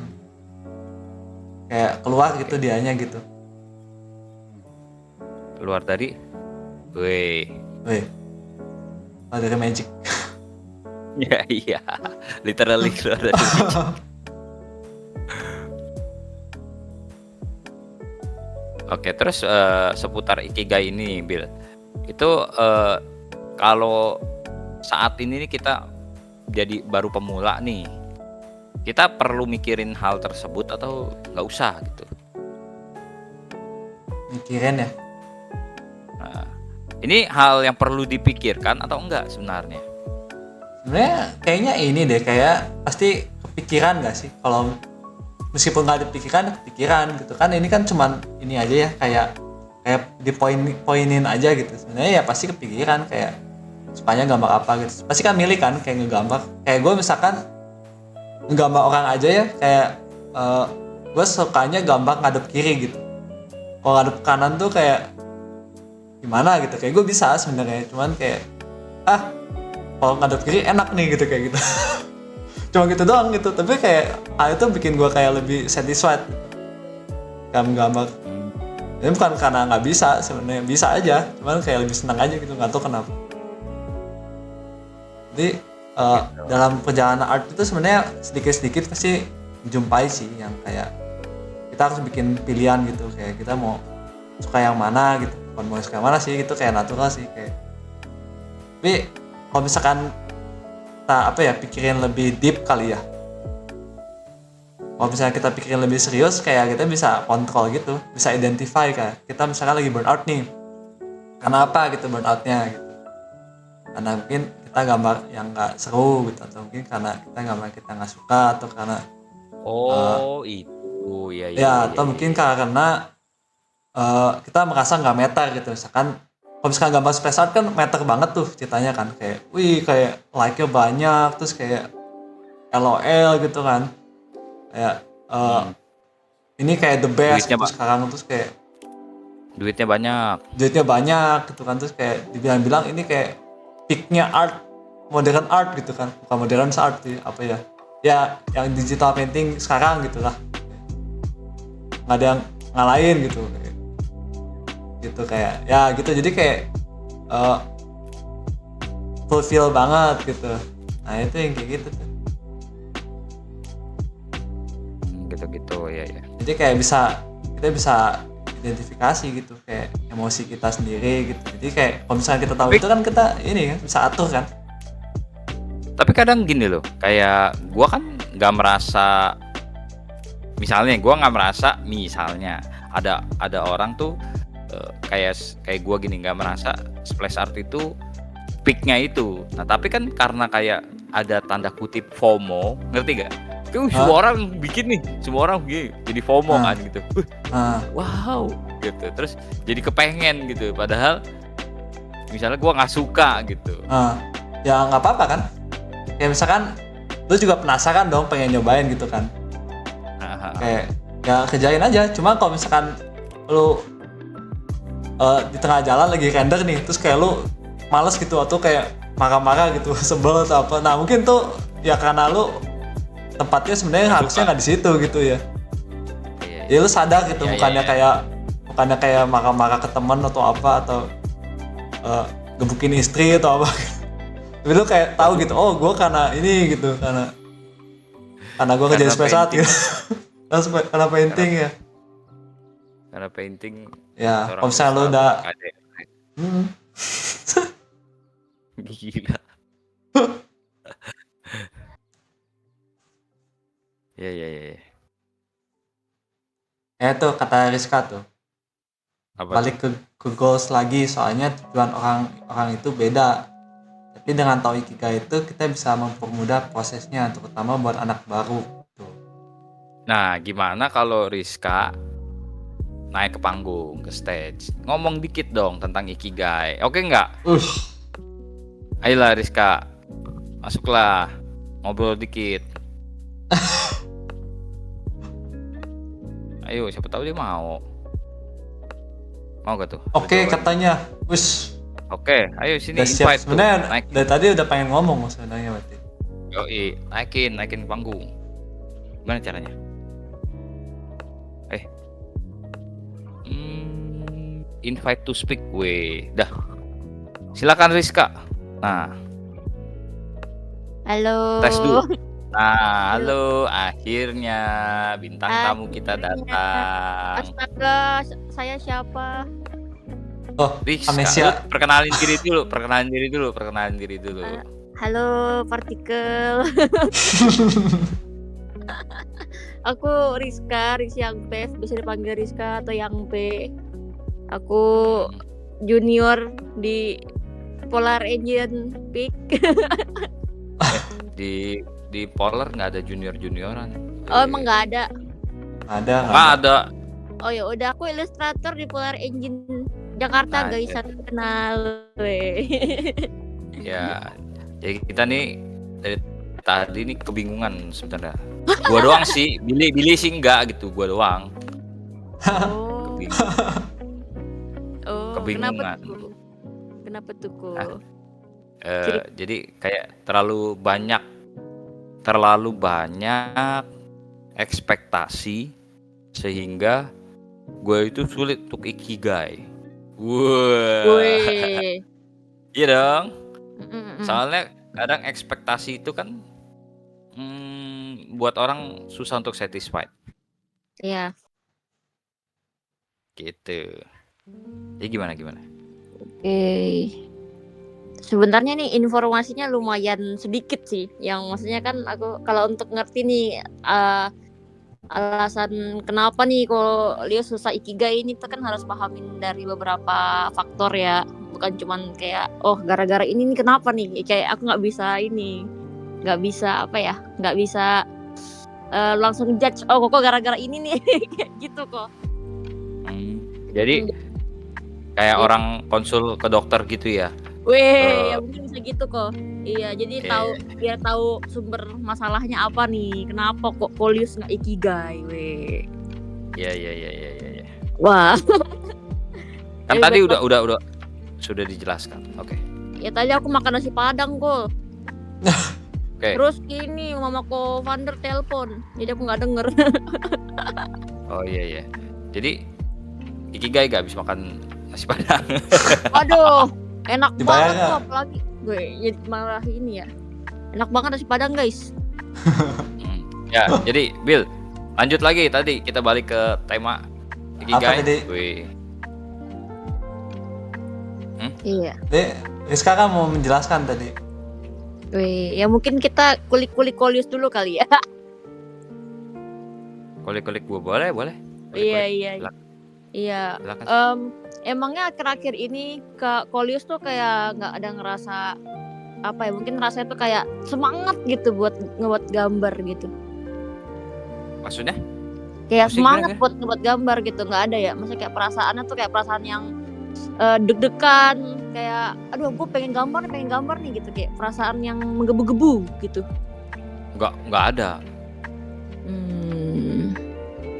Kayak keluar gitu Oke. dianya gitu. Keluar tadi, weh. Weh, dari magic. Ya iya, literally keluar dari biji. Oke, terus seputar ikigai ini, Bill. Itu kalau saat ini nih kita jadi baru pemula nih, kita perlu mikirin hal tersebut atau nggak usah gitu? Mikirin ya. Nah, ini hal yang perlu dipikirkan atau enggak sebenarnya? Sebenarnya kayaknya ini deh, kayak pasti kepikiran gak sih, kalau meskipun nggak kepikiran gitu kan, ini kan cuman ini aja ya, kayak kayak poinin aja gitu. Sebenarnya ya pasti kepikiran kayak sukanya gambar apa gitu, pasti kan milih kan, kayak ngegambar, kayak gue misalkan ngegambar orang aja ya, kayak gue sukanya gambar ngadep kiri gitu. Kalau ngadep kanan tuh kayak gimana gitu, kayak gue bisa sebenarnya, cuman kayak kalau ngadep kiri enak nih gitu, kayak gitu. Cuma gitu doang gitu, tapi kayak hal itu bikin gue kayak lebih satisfied gambar. Hmm, Ini bukan karena nggak bisa, sebenarnya bisa aja, cuman kayak lebih senang aja gitu, nggak tahu kenapa. Jadi gitu. dalam perjalanan art itu sebenarnya sedikit-sedikit pasti menjumpai sih yang kayak kita harus bikin pilihan gitu, kayak kita mau suka yang mana gitu, bukan mau suka yang mana sih, gitu kayak natural sih kayak. Tapi kalau misalkan kita pikirin lebih deep kali ya, kalau misalnya kita pikirin lebih serius, kayak kita bisa kontrol gitu, bisa identify kayak kita misalkan lagi burnout nih, karena apa gitu burnoutnya gitu, karena mungkin kita gambar yang nggak seru gitu, atau mungkin karena kita gambar kita nggak suka, atau karena Oh itu, ya ya ya ya, ya atau ya. mungkin karena kita merasa nggak meter gitu. Misalkan kalau misalkan gambar space art kan meter banget tuh ceritanya kan, kayak wih kayak like-nya banyak, terus kayak LOL gitu kan, kayak Hmm, ini kayak the best duitnya gitu pak, sekarang, terus kayak duitnya banyak. duitnya banyak gitu kan, terus kayak dibilang-bilang ini kayak peaknya art, modern art gitu kan, bukan modern art sih, apa ya, ya yang digital painting sekarang gitu lah, nggak ada yang ngalahin gitu, gitu kayak ya gitu, jadi kayak eh, fulfill banget gitu. Nah itu yang kayak gitu tuh. Gitu-gitu ya ya. Jadi kayak kita bisa identifikasi gitu kayak emosi kita sendiri gitu. Jadi kayak kalau misalnya kita tahu Tapi itu kan, kita ini kan bisa atur kan. tapi kadang gini loh, kayak gua kan nggak merasa, misalnya gua nggak merasa, misalnya ada orang tuh kayak gua gini nggak merasa splash art itu peaknya itu. Nah tapi kan karena kayak ada tanda kutip FOMO, ngerti gak? Tuh Hah? semua orang bikin nih, semua orang bikin, jadi FOMO Nah, kan gitu. nah, Wow gitu, terus jadi kepengen gitu. Padahal misalnya gua nggak suka gitu. nah. Ya nggak apa-apa kan. Kayak misalkan lu juga penasaran dong pengen nyobain gitu kan. Kayak ya kerjain aja. Cuma kalau misalkan lu di tengah jalan lagi render nih, terus kayak lu males gitu atau kayak marah-marah gitu, sebel atau apa. Nah mungkin tuh ya karena lu tempatnya sebenarnya Nggak harusnya suka. nggak di situ gitu ya. Iya, Ya lu sadar gitu, iya, bukannya iya. kayak marah-marah ke temen atau apa, atau gebukin istri atau apa. Tapi lu kayak tahu gitu, oh gue karena ini gitu, karena gue kerja Karena spesial painting, gitu. Karena karena painting ya. karena painting Ya kalau seorang misalnya lu Rizal udah ada hmm, gila. Ya ya ya. Ya. ya itu kata Rizka tuh, Apa tuh? balik ke goals lagi, soalnya tujuan orang itu beda. Tapi dengan tahu ikigai itu kita bisa mempermudah prosesnya, terutama buat anak baru tuh. Nah, gimana kalau Rizka naik ke panggung, ke stage, ngomong dikit dong tentang ikigai, oke nggak? Ayolah Rizka, masuklah, ngobrol dikit. Ayo, siapa tahu dia mau. Mau gak tuh? Ada Oke jawaban? katanya, wish Oke, ayo sini udah siap. invite tuh, Sebenarnya naik. dari tadi udah pengen ngomong sebenarnya berarti. Yoi, naikin ke panggung. Gimana caranya? Eh, invite to speak, weh. Dah, silakan Rizka. Nah, Halo. tes dulu. Nah, Halo. halo, akhirnya bintang tamu kita Akhirnya. datang. Astaga, saya siapa? Oh, Rizka, lu amnesia. perkenalin diri dulu. Halo, partikel. Aku Rizka yang P, bisa dipanggil Rizka atau yang P. Aku junior di Polar Engine Peak. Di Polar nggak ada junioran. Oh, emang nggak ada. Ada nggak Nggak ada? ada. Oh ya udah, aku ilustrator di Polar Engine Jakarta, Nah, guys. Satu kenal. Weh. ya, jadi kita nih dari tadi nih kebingungan sebenarnya. Gua doang sih, Billy sih enggak gitu, gua doang. Oh. Kebingungan. Oh, Kebingungan. Kenapa tuh kok? Nah, jadi kayak terlalu banyak ekspektasi sehingga gue itu sulit untuk ikigai. Wah, Woi. iya dong. Mm-mm. Soalnya kadang ekspektasi itu kan buat orang susah untuk satisfied Iya. gitu. Jadi gimana? Oke. Sebenarnya nih informasinya lumayan sedikit sih. Yang maksudnya kan aku kalau untuk ngerti nih alasan kenapa nih kalau Leo susah ikigai ini, tuh kan harus pahamin dari beberapa faktor ya. Bukan cuman kayak oh gara-gara ini nih kenapa nih, kayak aku nggak bisa langsung judge oh kok gara-gara ini nih. Kayak gitu kok. Jadi kayak Iya. orang konsul ke dokter gitu ya. Weh, Eh, ya mungkin bisa gitu kok. Iya, jadi iya, biar tahu sumber masalahnya apa nih. Kenapa kok Polius nggak ikigai, weh. iya, iya, iya, iya, iya, iya. Wah, Kan lebih tadi baik udah sudah dijelaskan. Oke. ya tadi aku makan nasi padang kok. Oke. Terus ini mamaku Vander telepon, jadi aku nggak denger. Oh iya iya. Jadi Ikigai gak habis makan nasi padang. Waduh, enak Dibayar banget tuh nggak? apalagi gue jadi malah ini ya. Enak banget nasi padang guys. Ya, jadi Bill, lanjut lagi tadi kita balik ke tema Apa Ikigai. tadi? Wih. Iya. Jadi Rizka kan mau menjelaskan tadi. Wih, ya mungkin kita kulik-kulik Polius dulu kali ya. Kulik-kulik gua boleh, boleh. Iya, Kulik-kulik. iya. Silakan. Iya. Silakan. Emangnya akhir-akhir ini Kak Polius tuh kayak nggak ada ngerasa apa ya? Mungkin rasanya tuh kayak semangat gitu buat ngebuat gambar gitu. Maksudnya? Kayak Maksudnya semangat gimana? buat ngebuat gambar gitu, nggak ada ya? Maksudnya kayak perasaannya tuh kayak perasaan yang deg-degan, kayak aduh gue pengen gambar nih gitu, kayak perasaan yang menggebu-gebu gitu. Enggak ada. Hmm.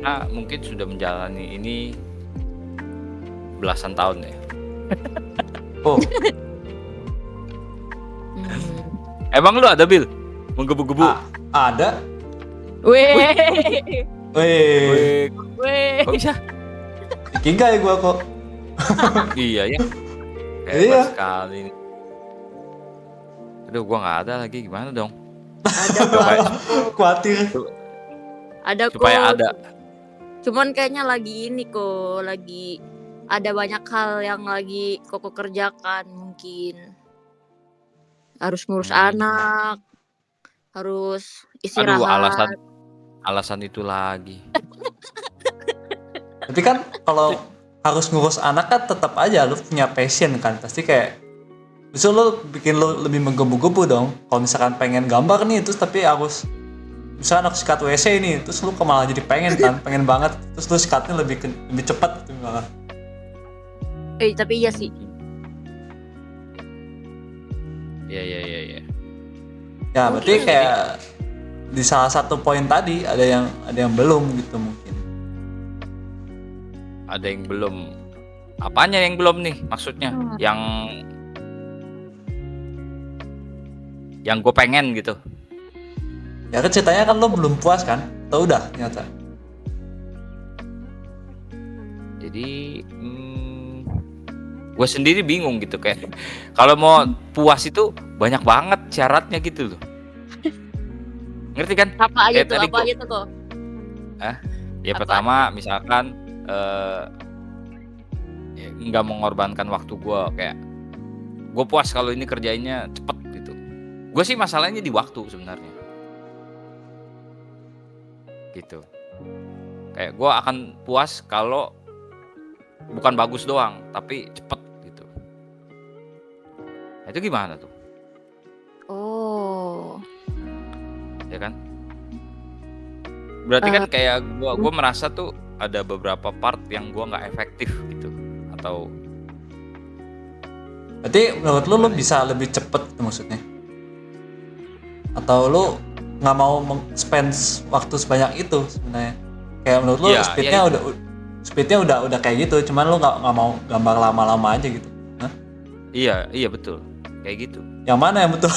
Nah, mungkin sudah menjalani ini belasan tahun ya. Oh, Hmm. Emang lu ada Bill? Menggebu-gebu? ada. Weh, Wih, weh. Kok bisa? Ikigai gua kok. Iya ya. Iya. Hebat sekali nih. Aduh, gua nggak ada lagi, gimana dong? Ada Supaya, kok, Khawatir. ada supaya kok. ada. Cuman kayaknya lagi ini kok, lagi ada banyak hal yang lagi koko kerjakan mungkin. Harus ngurus anak, harus Aduh, istirahat. alasan itu lagi. Tapi kan kalau harus ngurus anak kan tetap aja lu punya passion kan. Pasti kayak bisa lu bikin lu lebih menggebu-gebu dong. Kalau misalkan pengen gambar nih terus tapi harus misalkan aku sikat WC nih terus lu malah jadi pengen kan, pengen banget. Terus lu sikatnya lebih cepat gitu malah. Tapi iya sih. Iya, iya, iya, iya. Ya, Mungkin berarti kayak di salah satu poin tadi ada yang belum gitu mungkin. Ada yang belum. Apanya yang belum nih maksudnya? Yang gue pengen gitu. Ya kan ceritanya kan lo belum puas kan? Atau udah nyata? Jadi gue sendiri bingung gitu kayak kalau mau puas itu banyak banget syaratnya gitu loh. Ngerti kan? Apa aja Kayak tuh? tadi Apa aja tuh kok? ya Apa? pertama misalkan nggak mengorbankan waktu gue, kayak gue puas kalau ini kerjainnya cepet gitu. Gue sih masalahnya di waktu sebenarnya gitu. Kayak gue akan puas kalau bukan bagus doang tapi cepet gitu. Nah, itu gimana tuh? Oh. Ya kan? Berarti kan kayak gue merasa tuh ada beberapa part yang gue nggak efektif gitu. Atau Berarti menurut lu bisa lebih cepet gitu maksudnya? Atau lu nggak mau spend waktu sebanyak itu sebenarnya? Kayak menurut lu ya, speednya udah kayak gitu, cuman lu nggak mau gambar lama-lama aja gitu? Hah? iya betul kayak gitu. Yang mana yang betul?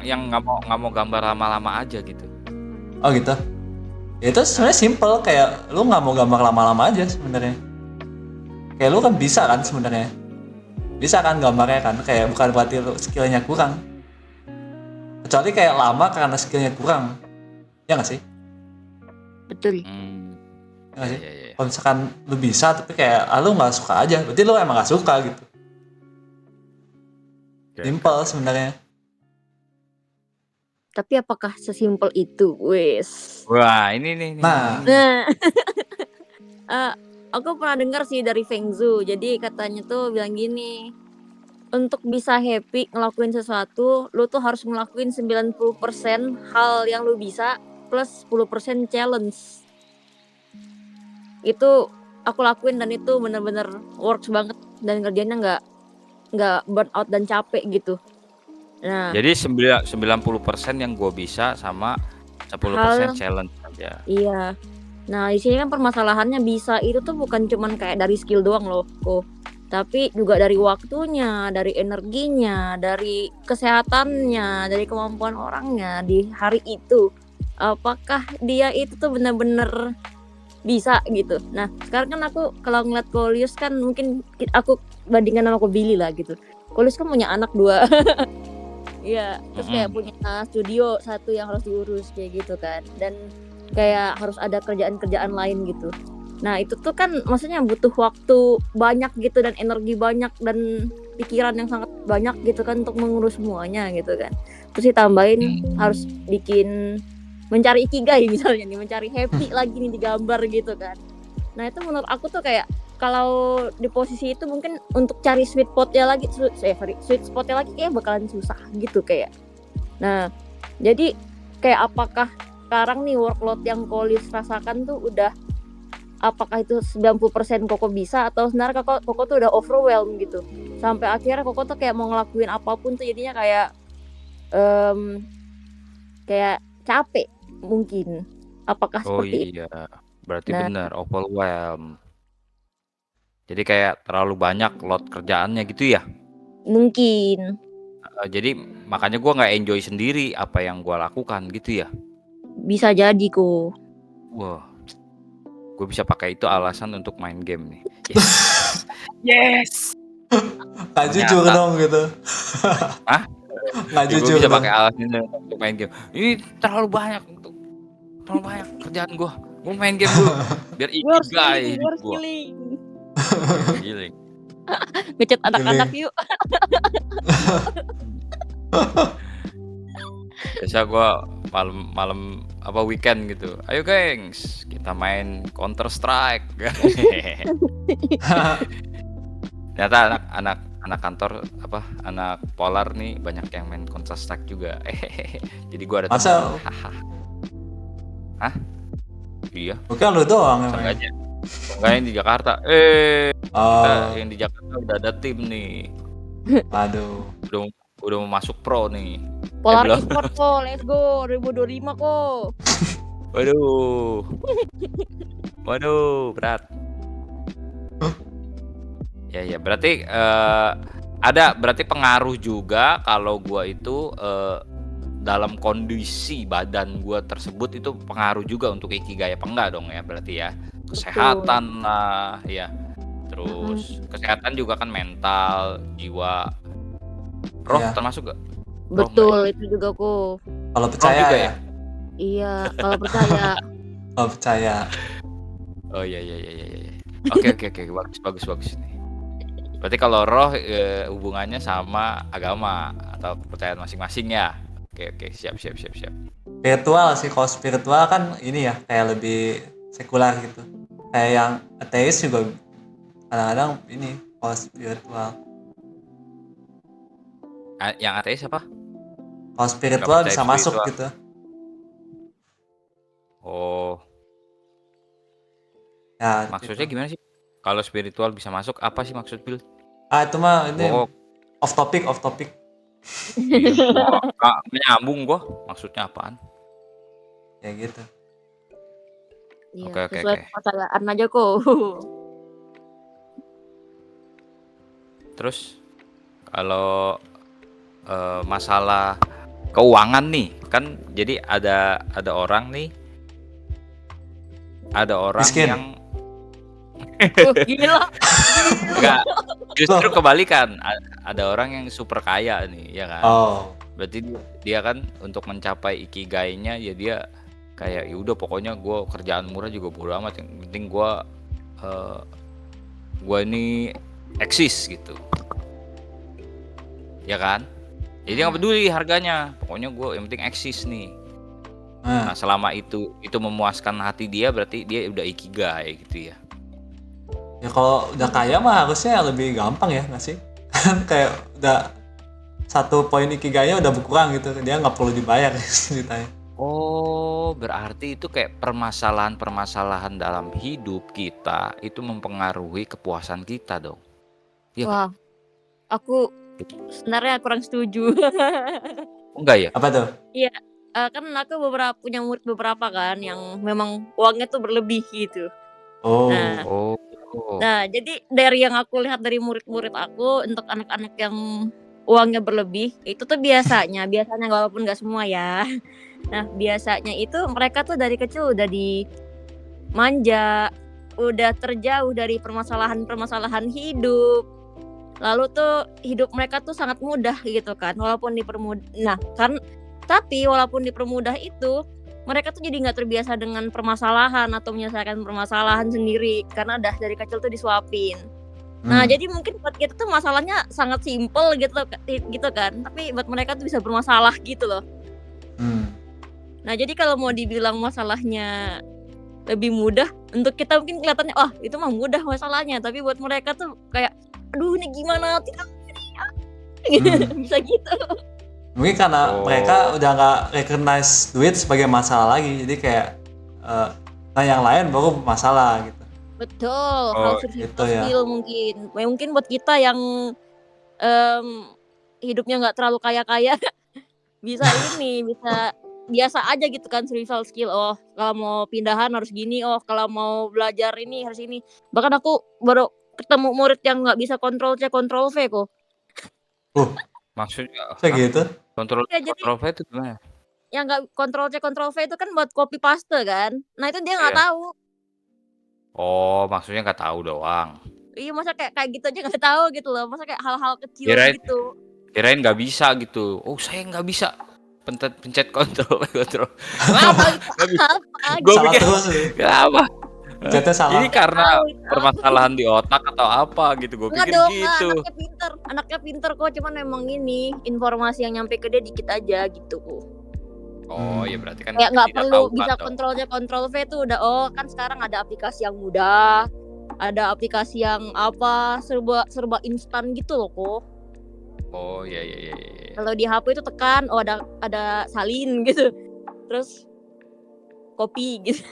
yang nggak mau gambar lama-lama aja gitu. Oh gitu. Ya itu sebenarnya simple, kayak lu nggak mau gambar lama-lama aja sebenarnya. Kayak lu kan bisa kan sebenarnya. Bisa kan gambarnya kan, kayak bukan berarti lu skillnya kurang. Kecuali kayak lama karena skillnya kurang. Ya nggak sih? Betul. Ya nggak sih? Ya. Kalau misalkan lu bisa tapi kayak lu nggak suka aja, berarti lu emang nggak suka gitu. Simple sebenarnya. Tapi apakah sesimpel itu? Wes. Wah ini nih. Nah. Aku pernah dengar sih dari Feng Zhu. Jadi katanya tuh bilang gini, untuk bisa happy ngelakuin sesuatu, lu tuh harus ngelakuin 90% hal yang lu bisa plus 10% challenge. Itu aku lakuin dan itu bener-bener works banget dan kerjanya nggak burn out dan capek gitu. Nah, Jadi 90% yang gue bisa sama 10% hal challenge aja. iya. Nah, di sini kan permasalahannya bisa itu tuh bukan cuman kayak dari skill doang loh, kok. Tapi juga dari waktunya, dari energinya, dari kesehatannya, dari kemampuan orangnya di hari itu. Apakah dia itu tuh benar-benar bisa gitu. Nah, sekarang kan aku kalau ngeliat Kolius kan mungkin aku bandingkan sama Billy lah gitu. Kolius kan punya anak 2. Iya, terus kayak punya studio 1 yang harus diurus kayak gitu kan. Dan kayak harus ada kerjaan-kerjaan lain gitu. Nah, itu tuh kan maksudnya butuh waktu banyak gitu dan energi banyak dan pikiran yang sangat banyak gitu kan untuk mengurus semuanya gitu kan. Terus ditambahin harus bikin mencari ikigai misalnya nih, mencari happy lagi nih di gambar gitu kan. Nah, itu menurut aku tuh kayak kalau di posisi itu mungkin untuk cari sweet spotnya lagi kayak bakalan susah gitu kayak. Nah, jadi kayak apakah sekarang nih workload yang Kolius rasakan tuh udah apakah itu 90% Koko bisa atau sebenarnya Koko tuh udah overwhelmed gitu. Sampai akhirnya Koko tuh kayak mau ngelakuin apapun tuh jadinya kayak kayak capek mungkin. Apakah Oh seperti itu? iya, berarti Nah, bener overwhelm. Jadi kayak terlalu banyak load kerjaannya gitu ya? mungkin Jadi makanya gua nggak enjoy sendiri apa yang gua lakukan gitu ya? bisa jadi kok. Wah, gue bisa pakai itu alasan untuk main game nih. Yes. Yes. Nggak jujur Ternyata. dong gitu. Hah? Nggak Ya, gue jujur bisa dong. pakai alasan itu untuk main game. Ini terlalu banyak kerjaan gue. Gue main game dulu biar ikigai hidup gue. Giling. Ngecat anak-anak Pilih. yuk. Biasa gue malam apa weekend gitu. Ayo gengs, kita main Counter Strike. Ternyata anak kantor apa anak Polar nih banyak yang main Counter Strike juga. Jadi gue ada Masa? teman. Hah? Iya. Bukan lu doang yang main. Enggak yang di Jakarta. Kita yang di Jakarta udah ada tim nih. Waduh. Udah mau masuk pro nih. Polar belum. Esport kok, let's go 2025 kok. Waduh, berat. Ya, berarti berarti pengaruh juga kalau gua itu dalam kondisi badan gua tersebut itu pengaruh juga untuk ikigai apa enggak dong ya berarti ya. Kesehatan lah ya. Terus kesehatan juga kan mental, jiwa. Roh Iya. termasuk gak? Betul, itu juga kok. Kalau percaya juga ya. Iya, kalau percaya. Kalau percaya. Oh iya. Oke, bagus nih. Berarti kalau roh hubungannya sama agama atau kepercayaan masing-masing ya. Oke, siap. Spiritual sih, kalau spiritual kan ini ya kayak lebih sekular gitu. Kayak yang ateis juga kadang-kadang ini kalau spiritual. Yang ateis apa? Kalau spiritual bisa spiritual. masuk gitu. Oh. Ya, Maksudnya gitu. gimana sih? Kalau spiritual bisa masuk apa sih maksud Bill? Itu mah ini off topic. Iya. Nggak nyambung gua. Maksudnya apaan? Ya gitu. Iya, Oke. sesuai kepercayaan aja kok. Terus kalau masalah keuangan nih kan jadi ada orang nih Miskin. yang Gila. enggak justru kebalikan ada orang yang super kaya nih ya kan. Berarti dia kan untuk mencapai ikigainya ya dia kayak ya udah pokoknya gue kerjaan murah juga bodo amat yang penting gue ini eksis gitu ya kan. Jadi nggak peduli harganya, pokoknya gue yang penting eksis nih. Nah selama itu memuaskan hati dia berarti dia udah ikigai gitu ya. Ya kalau udah kaya mah harusnya lebih gampang ya nggak sih? Kan kayak udah 1 poin ikigainya udah berkurang gitu, dia nggak perlu dibayar ceritanya. Oh berarti itu kayak permasalahan dalam hidup kita itu mempengaruhi kepuasan kita dong. Iya. Wah, Aku sebenarnya kurang setuju. Enggak ya? Apa tuh? Iya, kan aku punya murid beberapa kan yang memang uangnya tuh berlebih gitu. Nah Oh. Oh. jadi dari yang aku lihat dari murid-murid aku, untuk anak-anak yang uangnya berlebih, itu tuh biasanya walaupun nggak semua ya. Nah, biasanya itu mereka tuh dari kecil udah dimanja, udah terjauh dari permasalahan-permasalahan hidup. Lalu tuh hidup mereka tuh sangat mudah gitu kan, walaupun tapi walaupun dipermudah itu, mereka tuh jadi nggak terbiasa dengan permasalahan atau menyelesaikan permasalahan sendiri, karena udah dari kecil tuh disuapin. Nah, Hmm. jadi mungkin buat kita tuh masalahnya sangat simpel gitu kan, tapi buat mereka tuh bisa bermasalah gitu loh. Hmm. Nah, jadi kalau mau dibilang masalahnya lebih mudah, untuk kita mungkin kelihatannya, "Oh, itu mah mudah masalahnya," tapi buat mereka tuh kayak, "Aduh, ini gimana? Tidak Hmm. bisa gitu. Mungkin karena mereka Oh. udah nggak recognize duit sebagai masalah lagi, jadi kayak nah yang lain baru masalah gitu. Betul, hal Oh, Gitu survival ya. skill mungkin. Mungkin buat kita yang, mmm, hidupnya nggak terlalu kaya-kaya, bisa biasa aja gitu kan survival skill. Oh, kalau mau pindahan harus gini, oh kalau mau belajar ini harus ini. Bahkan aku baru ketemu murid yang nggak bisa kontrol C, kontrol V kok. Uh, maksudnya kayak gitu. kontrol Ya jadi kontrol V itu gimana? yang nggak kontrol C, kontrol V itu kan buat copy paste kan. Nah itu dia nggak Iya. tahu. Oh, maksudnya nggak tahu doang. Iya, masa kayak kayak gitu aja nggak tahu gitu loh, masa kayak hal-hal kecil Kirain gitu. kirain nggak bisa gitu. Oh, saya nggak bisa pencet pencet kontrol kontrol. Kenapa nggak bisa? Apa Gue gitu, Salah pikir terus nih. kenapa? Hah? Pencetnya salah. Ini nggak karena tahu itu apa. permasalahan di otak atau apa gitu, gue Enggak pikir dong, enggak, gitu. anaknya pinter kok, cuman emang ini, informasi yang nyampe ke dia dikit aja gitu. Oh, ya berarti kan Kayak nggak perlu ketidaktahuan bisa dong. kontrol C, kontrol V tuh udah, oh kan sekarang ada aplikasi yang mudah, ada aplikasi yang apa, serba instan gitu loh kok. Oh, ya ya ya ya ya. Kalau di HP itu tekan, oh ada salin gitu, terus copy gitu,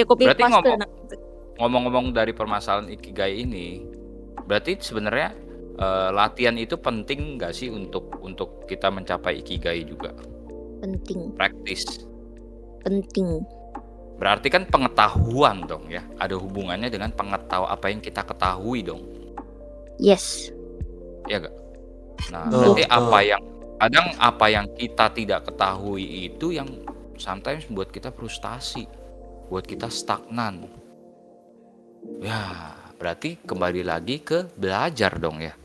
copy Berarti paste, nah gitu. ngomong-ngomong dari permasalahan ikigai ini, berarti sebenarnya latihan itu penting nggak sih untuk kita mencapai ikigai juga? Penting, Praktis. penting. Berarti kan pengetahuan dong ya, ada hubungannya dengan apa yang kita ketahui dong, Yes, ya nggak? Nah, Betul, berarti betul. apa yang kita tidak ketahui itu yang sometimes buat kita frustasi, buat kita stagnan. Ya, berarti kembali lagi ke belajar dong ya.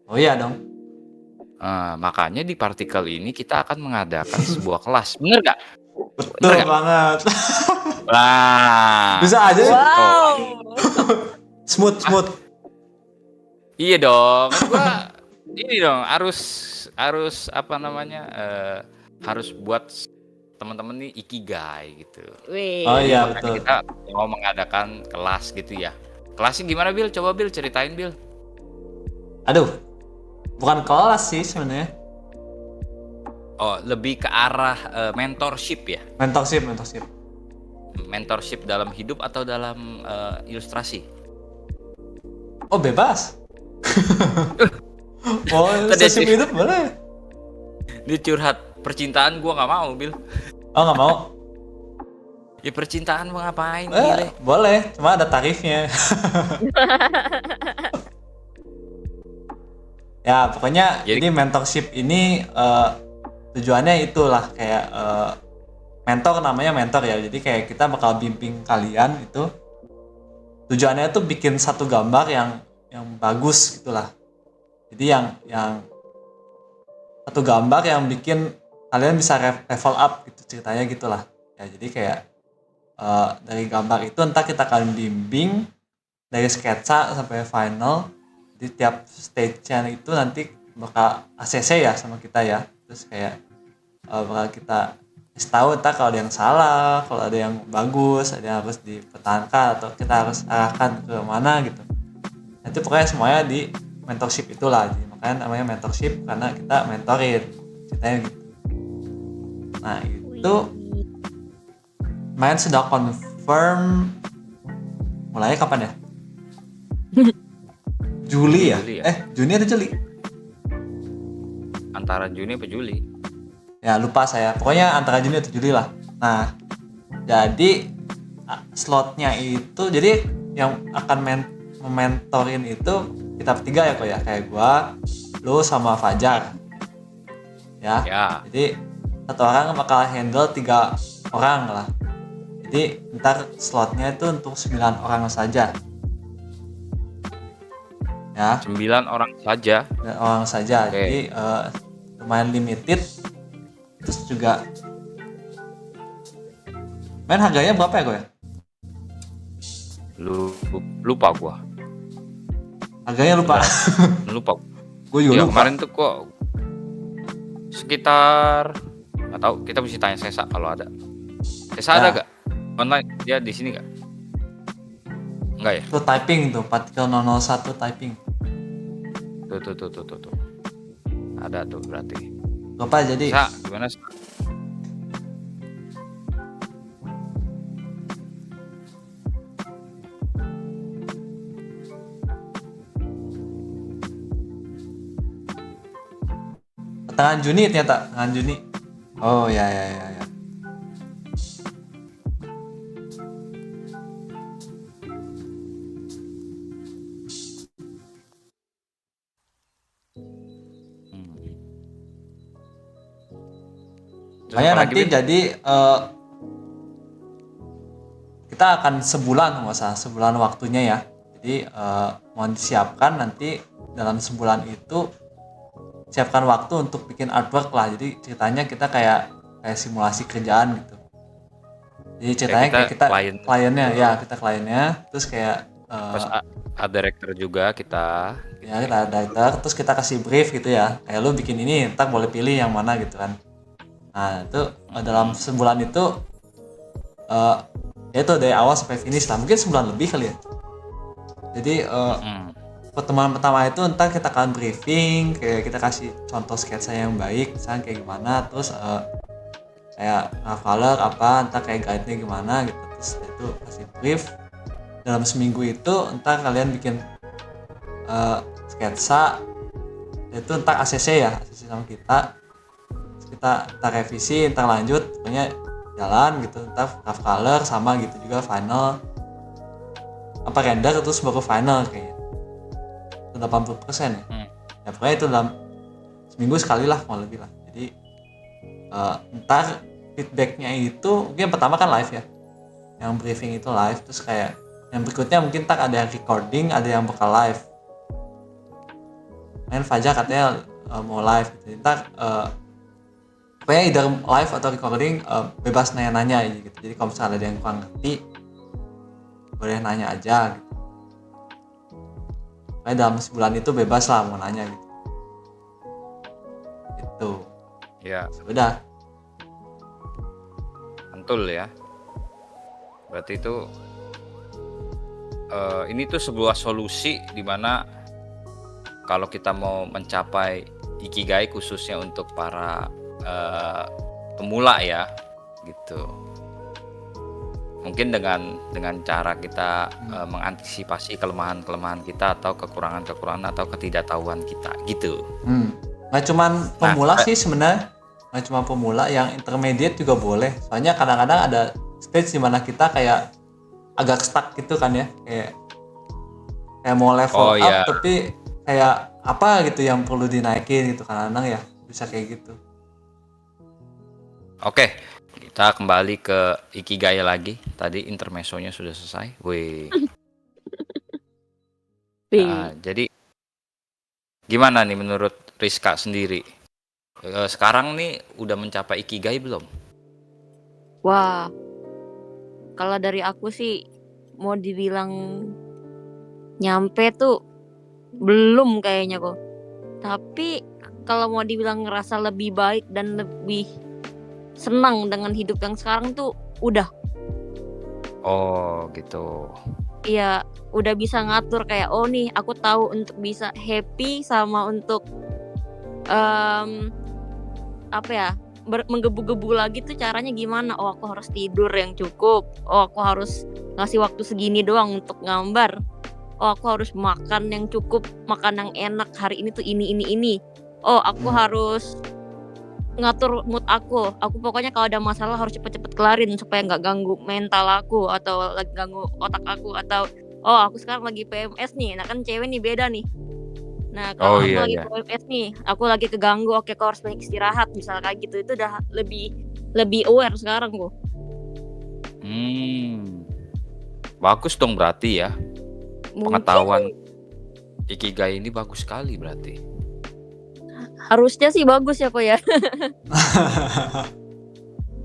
Oh iya dong. Makanya di partikel ini kita akan mengadakan sebuah kelas, bener nggak? Bener Betul nggak? banget. Nah, Bisa aja nih. oh, wow. Smooth, smooth. iya dong, kan gua ini dong harus apa namanya, harus buat teman-teman nih ikigai gitu. Oh Jadi Wih, iya makanya betul. kita mau mengadakan kelas gitu ya. Kelasnya gimana Bil? Coba Bil ceritain Bil. Aduh, bukan kelas sih sebenarnya. Oh, lebih ke arah mentorship ya? Mentorship, mentorship. Mentorship dalam hidup atau dalam ilustrasi? Oh bebas. Oh Tadi ilustrasi hidup boleh. dia curhat percintaan gua nggak mau Bil. Oh nggak mau? Ya percintaan mau ngapain gile? Boleh, cuma ada tarifnya. Ya pokoknya Jadi jadi mentorship ini tujuannya itulah kayak mentor, namanya mentor ya. Jadi kayak kita bakal bimbing kalian itu. Tujuannya itu bikin satu gambar yang bagus gitulah. Jadi yang satu gambar yang bikin kalian bisa level up gitu ceritanya gitulah. Ya jadi kayak dari gambar itu entah kita akan bimbing dari sketsa sampai final. Di tiap stage-nya itu nanti bakal ACC ya sama kita ya. Terus kayak bakal kita kasih tahu entah kalau ada yang salah, kalau ada yang bagus, ada yang harus dipertahankan atau kita harus arahkan ke mana gitu. Nanti pokoknya semuanya di mentorship itulah. Jadi, makanya namanya mentorship karena kita mentorin ceritanya gitu. Nah itu main sudah confirm mulai kapan ya? Juli ya? Juli ya? Juni atau Juli? Antara Juni apa Juli? Ya lupa saya. Pokoknya antara Juni atau Juli lah. Nah, jadi slotnya itu jadi yang akan mementorin itu kita bertiga ya kok ya, kayak gua, lu sama Fajar. Ya. Ya. Jadi satu orang bakal handle 3 orang lah. Jadi ntar slotnya itu untuk 9 orang saja. Ya, 9 orang saja. 9 orang saja. Oke. Jadi lumayan limited. Terus juga main harganya berapa ya kok ya? Lupa gua. Harganya lupa. Lupa. Gue juga Ya lupa. kemarin tuh kok sekitar nggak tahu, kita mesti tanya Sesa kalau ada. Sesa ada Ya. gak? Online dia di sini gak? Enggak ya? Itu typing tuh, partikel 001 typing. Tuh. Ada tuh berarti. Lupa jadi. Sa, gimana? Sa? Tangan Juni ternyata, tangan Juni. Oh ya. Terus Makanya apa lagi, nanti Bin? jadi kita akan sebulan waktunya ya. Jadi mau disiapkan nanti dalam sebulan itu siapkan waktu untuk bikin artwork lah. Jadi ceritanya kita kayak simulasi kerjaan gitu. Jadi ceritanya kayak kita kliennya ya, kita kliennya, terus kayak Terus art director juga kita. ya kita ada director, terus kita kasih brief gitu ya. Kayak lu bikin ini, ntar boleh pilih yang mana gitu kan. Nah itu dalam sebulan itu ya itu dari awal sampai finish lah, mungkin sebulan lebih kali ya. Jadi pertemuan pertama itu ntar kita akan briefing, kayak kita kasih contoh sketsa yang baik, misalnya kayak gimana, terus kayak color apa, ntar kayak guide-nya gimana gitu, terus itu kasih brief. Dalam seminggu itu ntar kalian bikin sketsa, itu ntar ACC sama kita. Terus kita revisi, ntar lanjut, pokoknya jalan gitu, ntar rough color sama gitu juga final apa render, terus baru final kayaknya. Itu 80% ya. Ya pokoknya itu dalam seminggu sekali lah, mau lebih lah. Jadi ntar feedbacknya itu mungkin pertama kan live ya, yang briefing itu live, terus kayak yang berikutnya mungkin tak ada yang recording, ada yang bakal live. Main Fajar katanya mau live gitu. Ntar pokoknya either live atau recording, bebas nanya-nanya gitu. Jadi kalau misalnya ada yang kurang ngerti, boleh nanya aja gitu. Pokoknya dalam sebulan itu bebas lah mau nanya gitu. Itu. Ya. Udah. Mantul ya. Berarti itu ini tuh sebuah solusi di mana kalau kita mau mencapai ikigai khususnya untuk para pemula ya gitu. Mungkin dengan cara kita mengantisipasi kelemahan-kelemahan kita atau kekurangan-kekurangan atau ketidaktahuan kita gitu. Nggak cuman pemula sih sebenarnya, nggak cuma pemula, yang intermediate juga boleh. Soalnya kadang-kadang ada stage di mana kita kayak agak stuck gitu kan ya, kayak mau level up tapi kayak apa gitu yang perlu dinaikin gitu, kadang-kadang ya bisa kayak gitu. Oke, kita kembali ke ikigai lagi. Tadi intermezzonya sudah selesai. Wih. Jadi gimana nih menurut Rizka sendiri? Sekarang nih udah mencapai ikigai belum? Wah, kalau dari aku sih mau dibilang nyampe tuh belum kayaknya kok. Tapi kalau mau dibilang ngerasa lebih baik dan lebih senang dengan hidup yang sekarang tuh udah. Oh gitu. Iya, udah bisa ngatur kayak oh nih aku tahu untuk bisa happy sama untuk apa ya, menggebu-gebu lagi tuh caranya gimana. Oh aku harus tidur yang cukup, oh aku harus ngasih waktu segini doang untuk gambar. oh aku harus makan yang cukup, makan yang enak, hari ini tuh ini. Oh aku harus ngatur mood aku pokoknya kalau ada masalah harus cepet-cepet kelarin supaya nggak ganggu mental aku atau lagi ganggu otak aku atau, oh aku sekarang lagi PMS nih, nah kan cewek nih beda nih. Nah Oh kalau aku iya lagi iya. PMS nih, aku lagi keganggu, oke aku harus banyak istirahat misal kayak gitu, itu udah lebih aware sekarang gua. Bagus dong berarti ya. Mungkin Pengetahuan Ikigai ini bagus sekali berarti. harusnya sih bagus ya kok ya.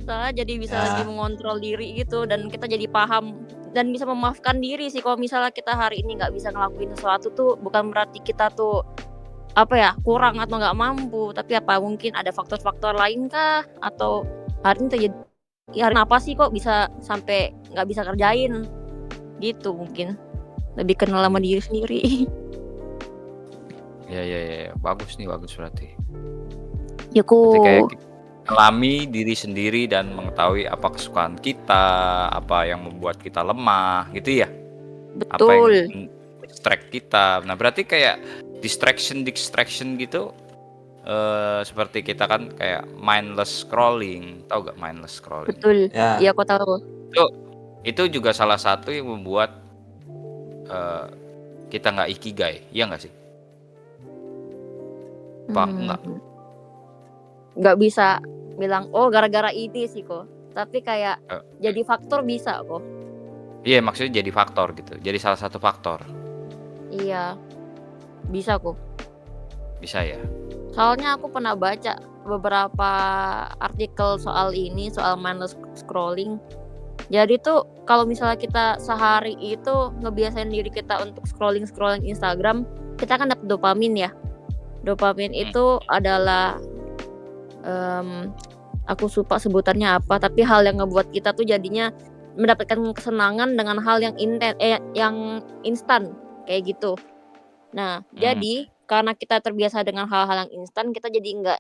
Soalnya jadi bisa lebih Ya, mengontrol diri gitu dan kita jadi paham dan bisa memaafkan diri sih kalau misalnya kita hari ini nggak bisa ngelakuin sesuatu tuh bukan berarti kita tuh apa ya kurang atau nggak mampu, tapi apa mungkin ada faktor-faktor lain kah atau hari ini terjadi ya hari apa sih kok bisa sampai nggak bisa kerjain gitu, mungkin lebih kenal sama diri sendiri. Ya, bagus nih, bagus berarti. Ya Berarti kayak kok mengalami diri sendiri dan mengetahui apa kesukaan kita, apa yang membuat kita lemah gitu ya? Apa yang betul. distract kita. Nah, berarti kayak distraction gitu seperti kita kan kayak mindless scrolling. Tahu gak mindless scrolling? Betul. ya, Iya aku tahu. Itu itu juga salah satu yang membuat eh, kita nggak ikigai, iya nggak sih? Apa enggak? Nggak bisa bilang oh gara-gara ini sih kok. Tapi kayak Eh, jadi faktor bisa kok. Iya, maksudnya jadi faktor gitu. Jadi salah satu faktor. Iya, bisa kok. Bisa ya? Soalnya aku pernah baca beberapa artikel soal ini, soal mindless scrolling. Jadi tuh kalau misalnya kita sehari itu ngebiasain diri kita untuk scrolling Instagram, kita kan dapat dopamin ya. Dopamin itu adalah aku lupa sebutannya apa, tapi hal yang ngebuat kita tuh jadinya mendapatkan kesenangan dengan hal yang yang instan kayak gitu. Nah, jadi karena kita terbiasa dengan hal-hal yang instan, kita jadi nggak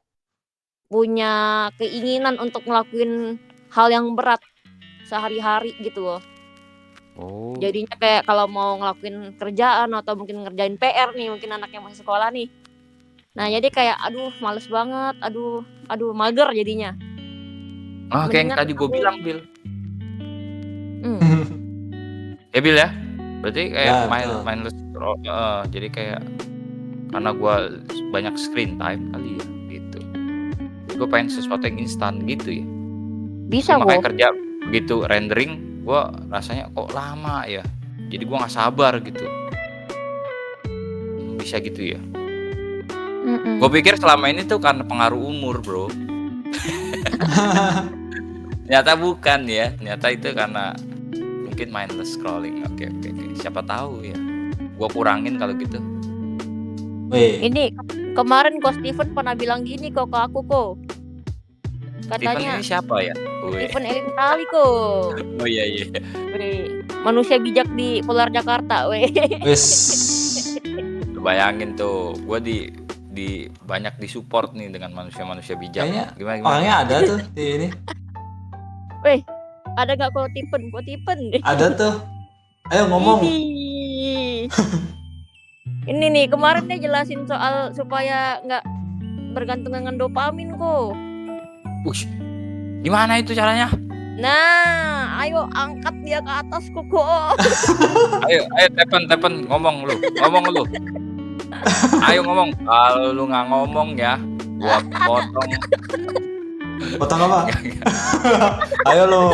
punya keinginan untuk ngelakuin hal yang berat sehari-hari gitu loh. Oh. Jadinya kayak kalau mau ngelakuin kerjaan atau mungkin ngerjain PR nih, mungkin anaknya masih sekolah nih. Nah, jadi kayak aduh males banget, aduh mager jadinya. Ah, kayak yang Mendingan tadi gue aku bilang, Bil. hmm, Ya, Bil ya? Berarti kayak ya betul. mindless scroll, jadi kayak karena gue banyak screen time kali ya gitu. Gue pengen sesuatu yang instan gitu ya. bisa Jadi makanya kok. kerja begitu rendering, gue rasanya kok lama ya. Jadi gue nggak sabar gitu. Bisa gitu ya. Gue pikir selama ini tuh karena pengaruh umur, bro. Ternyata bukan ya. Ternyata itu karena mungkin mindless scrolling. Oke. Siapa tahu ya. Gue kurangin kalau gitu. Wih, Ini kemarin kok Steven pernah bilang gini kok ke aku kok. Steven Katanya ini siapa ya? Wih. Steven Elintali kok. Oh iya. Weh, manusia bijak di Polar Jakarta, weh. wis. Bayangin tuh, gue di banyak disupport nih dengan manusia-manusia bijak. Kayaknya Gimana? orangnya ada tuh di ini. Weh, ada nggak kok Tipen? Ada tuh. Ayo ngomong. Idih. Ini nih kemarin dia jelasin soal supaya nggak bergantung dengan dopamin kok. Ush, gimana itu caranya? Nah, ayo angkat dia ke atas kok. Ayo tepen ngomong lu. Ayo ngomong. Kalau lu nggak ngomong ya, gua potong. Potong apa? Ayo lo.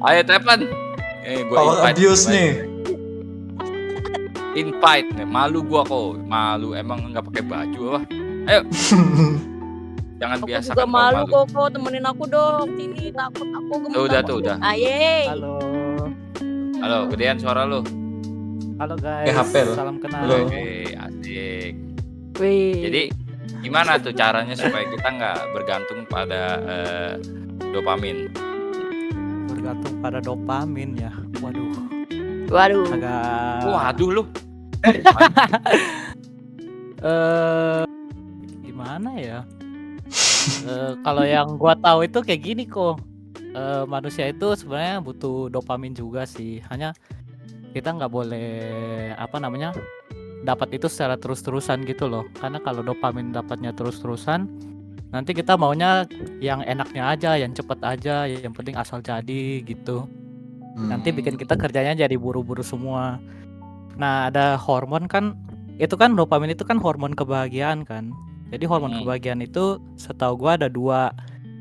Ayo tepen. Gua Power abuse nih. Invite nih. Malu gua kok. Malu emang nggak pakai baju apa? Ayo. Jangan Aku biasakan juga kau malu kok, temenin aku dong. Sini takut aku gemetar. Tuh udah. Aye. Halo, gedean suara lu. Halo guys, HP lo. salam kenal. Halo. Oke, asik. Wih. Jadi gimana tuh caranya supaya kita nggak bergantung pada dopamin? Bergantung pada dopamin ya. Waduh. Agak Waduh lu. gimana ya? Kalau yang gua tahu itu kayak gini kok. Manusia itu sebenarnya butuh dopamin juga sih. Hanya kita nggak boleh dapat itu secara terus-terusan gitu loh. Karena kalau dopamin dapatnya terus-terusan, nanti kita maunya yang enaknya aja, yang cepet aja, yang penting asal jadi gitu. Nanti bikin kita kerjanya jadi buru-buru semua. Nah, ada hormon kan, itu kan dopamin itu kan hormon kebahagiaan kan. Jadi hormon kebahagiaan itu setahu gua ada 2.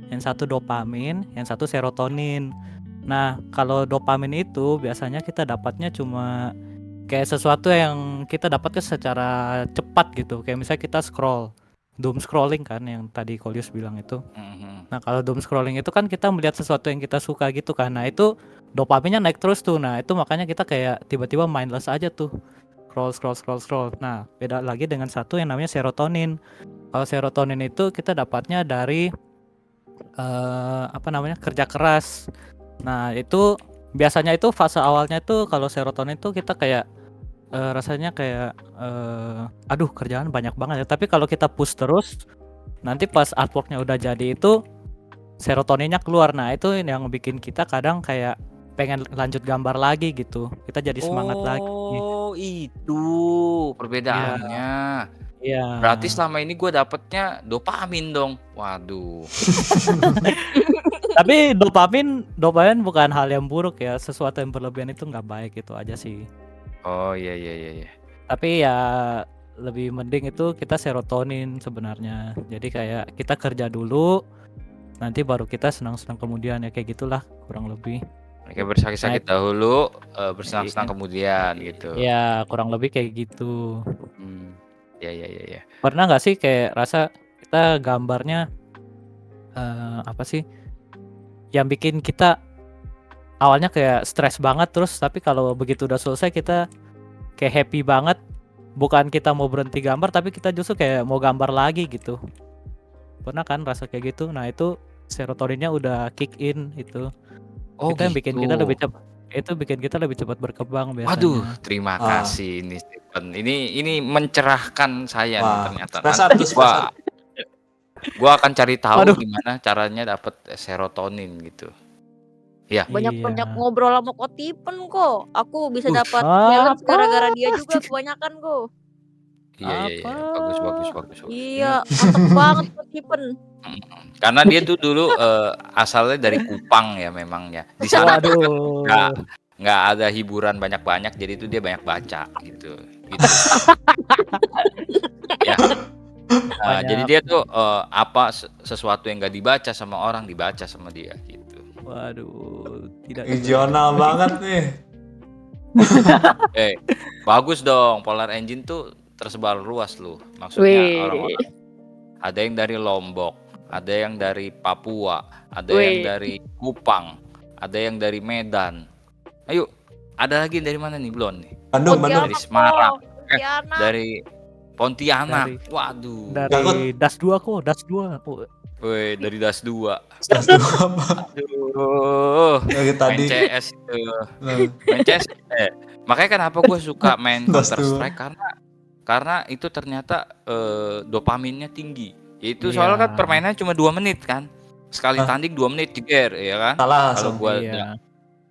Yang satu dopamin, yang satu serotonin. Nah, kalau dopamin itu biasanya kita dapatnya cuma kayak sesuatu yang kita dapatnya secara cepat gitu. Kayak misalnya kita doom scrolling kan yang tadi Kolius bilang itu. Nah, kalau doom scrolling itu kan kita melihat sesuatu yang kita suka gitu kan. Nah, itu dopaminnya naik terus tuh. Nah, itu makanya kita kayak tiba-tiba mindless aja tuh. Scroll. Nah, beda lagi dengan satu yang namanya serotonin. Kalau serotonin itu kita dapatnya dari kerja keras. Nah, itu biasanya itu fase awalnya tuh kalau serotonin itu kita kayak rasanya kayak aduh kerjaan banyak banget ya. Tapi kalau kita push terus, nanti pas artworknya udah jadi itu serotoninnya keluar. Nah, itu yang bikin kita kadang kayak pengen lanjut gambar lagi gitu. Kita jadi semangat lagi. Oh, itu perbedaannya. Iya. Berarti selama ini gue dapetnya dopamin dong. Waduh. Tapi dopamin bukan hal yang buruk ya. Sesuatu yang berlebihan itu nggak baik, itu aja sih. Oh iya. Tapi ya lebih mending itu kita serotonin sebenarnya. Jadi kayak kita kerja dulu, nanti baru kita senang-senang kemudian, ya kayak gitulah kurang lebih. Kayak bersakit-sakit dahulu, bersenang-senang kemudian gitu. Ya kurang lebih kayak gitu. Ya. Pernah nggak sih kayak rasa kita gambarnya apa sih yang bikin kita awalnya kayak stres banget, terus tapi kalau begitu udah selesai kita kayak happy banget, bukan kita mau berhenti gambar tapi kita justru kayak mau gambar lagi gitu. Pernah kan rasa kayak gitu? Nah, itu serotoninnya udah kick in itu. Oh Itu yang bikin kita gitu. bikin kita lebih cepat berkembang biasanya. Waduh, terima kasih ini Stephen. Ini mencerahkan saya nih ternyata. Wah, Gua akan cari tahu Waduh. gimana caranya dapet serotonin gitu. Ya. Banyak-banyak ngobrol sama Kotipen kok. Aku bisa dapat Apa? balance gara-gara dia juga kebanyakan kok. Iya. Bagus. Iya, mantep banget Kotipen. Karena dia tuh dulu asalnya dari Kupang ya memang ya. Di sana nggak ada hiburan banyak-banyak, jadi itu dia banyak baca gitu. Ya. Nah, jadi dia tuh sesuatu yang nggak dibaca sama orang dibaca sama dia gitu. Waduh, tidak regional banget nih. Bagus dong. Polar Engine tuh tersebar luas loh. Maksudnya orang-orang ada yang dari Lombok, ada yang dari Papua, ada yang dari Kupang, ada yang dari Medan. Ayo, ada lagi dari mana nih Blon nih? Bandung. Dari Semarang, dari Pontianak. Waduh. Dari Das 2 kok, Das 2. Woi, dari Das 2. Aduh. Dari tadi. Main CS itu. Main CS. Makanya kenapa gue suka main Counter Strike karena itu ternyata dopaminnya tinggi. Itu soalnya kan permainannya cuma 2 menit kan. Sekali tanding 2 menit jeger ya kan.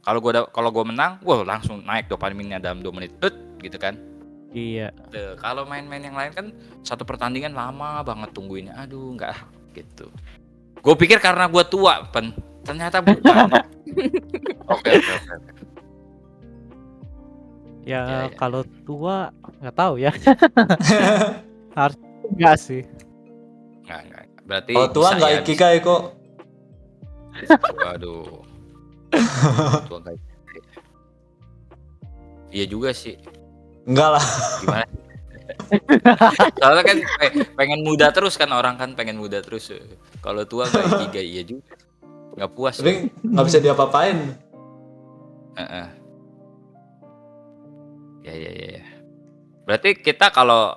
Kalau gue menang, wah langsung naik dopaminnya dalam 2 menit. Gitu kan. Iya. Kalau main-main yang lain kan satu pertandingan lama banget tungguinnya. Aduh, enggak gitu. Gue pikir karena gue tua, ternyata bukan. Oke. Ya. Kalau tua nggak tahu ya. Harus enggak sih. Enggak. Berarti kalau tua nggak ikigai kok. Waduh. Tua nggak ikigai. Iya juga sih. Enggak lah. Gimana? Soalnya kan pengen muda terus kan, orang kan pengen muda terus. Kalau tua nggak ikigai, iya juga. Nggak puas. Tapi nggak bisa diapa-apain. Ya. Berarti kita kalau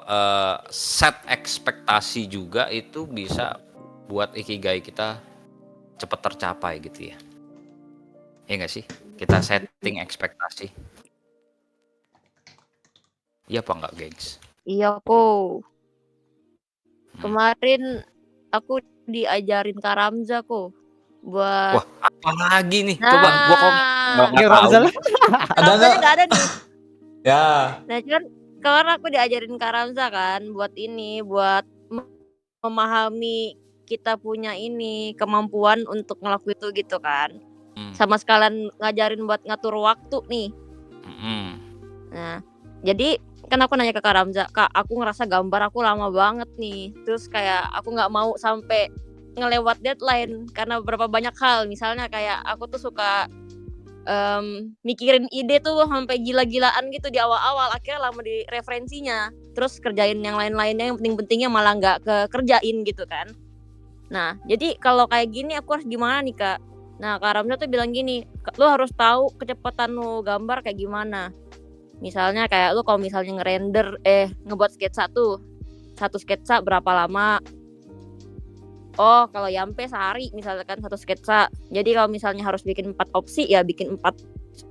set ekspektasi juga itu bisa buat ikigai kita cepat tercapai gitu ya. Iya nggak sih? Kita setting ekspektasi. Iya apa enggak, gengs? Iya kok. Kemarin aku diajarin Kak Ramza kok buat. Wah, apa lagi nih? Coba gua kok nggak tahu. Ramzanya nggak ada nih. Ya. Nah, cuman karena aku diajarin Kak Ramza kan buat memahami kita punya kemampuan untuk ngelakuin itu gitu kan. Hmm. Sama sekalian ngajarin buat ngatur waktu nih. Mm-mm. Nah, jadi kan aku nanya ke Kak Ramza, "Kak, aku ngerasa gambar aku lama banget nih. Terus kayak aku nggak mau sampai ngelewat deadline karena beberapa banyak hal. Misalnya kayak aku tuh suka mikirin ide tuh sampai gila-gilaan gitu di awal-awal, akhirnya lama di referensinya. Terus kerjain yang lain-lainnya yang penting-pentingnya malah nggak kerjain gitu kan. Nah, jadi kalau kayak gini aku harus gimana nih, Kak? Nah, Kak Ramza tuh bilang gini, "Lu harus tahu kecepatan lu gambar kayak gimana." Misalnya kayak lu kalau misalnya ngebuat sketsa tuh, satu sketsa berapa lama? Oh, kalau Yampe sehari misalkan satu sketsa. Jadi kalau misalnya harus bikin 4 opsi ya bikin 4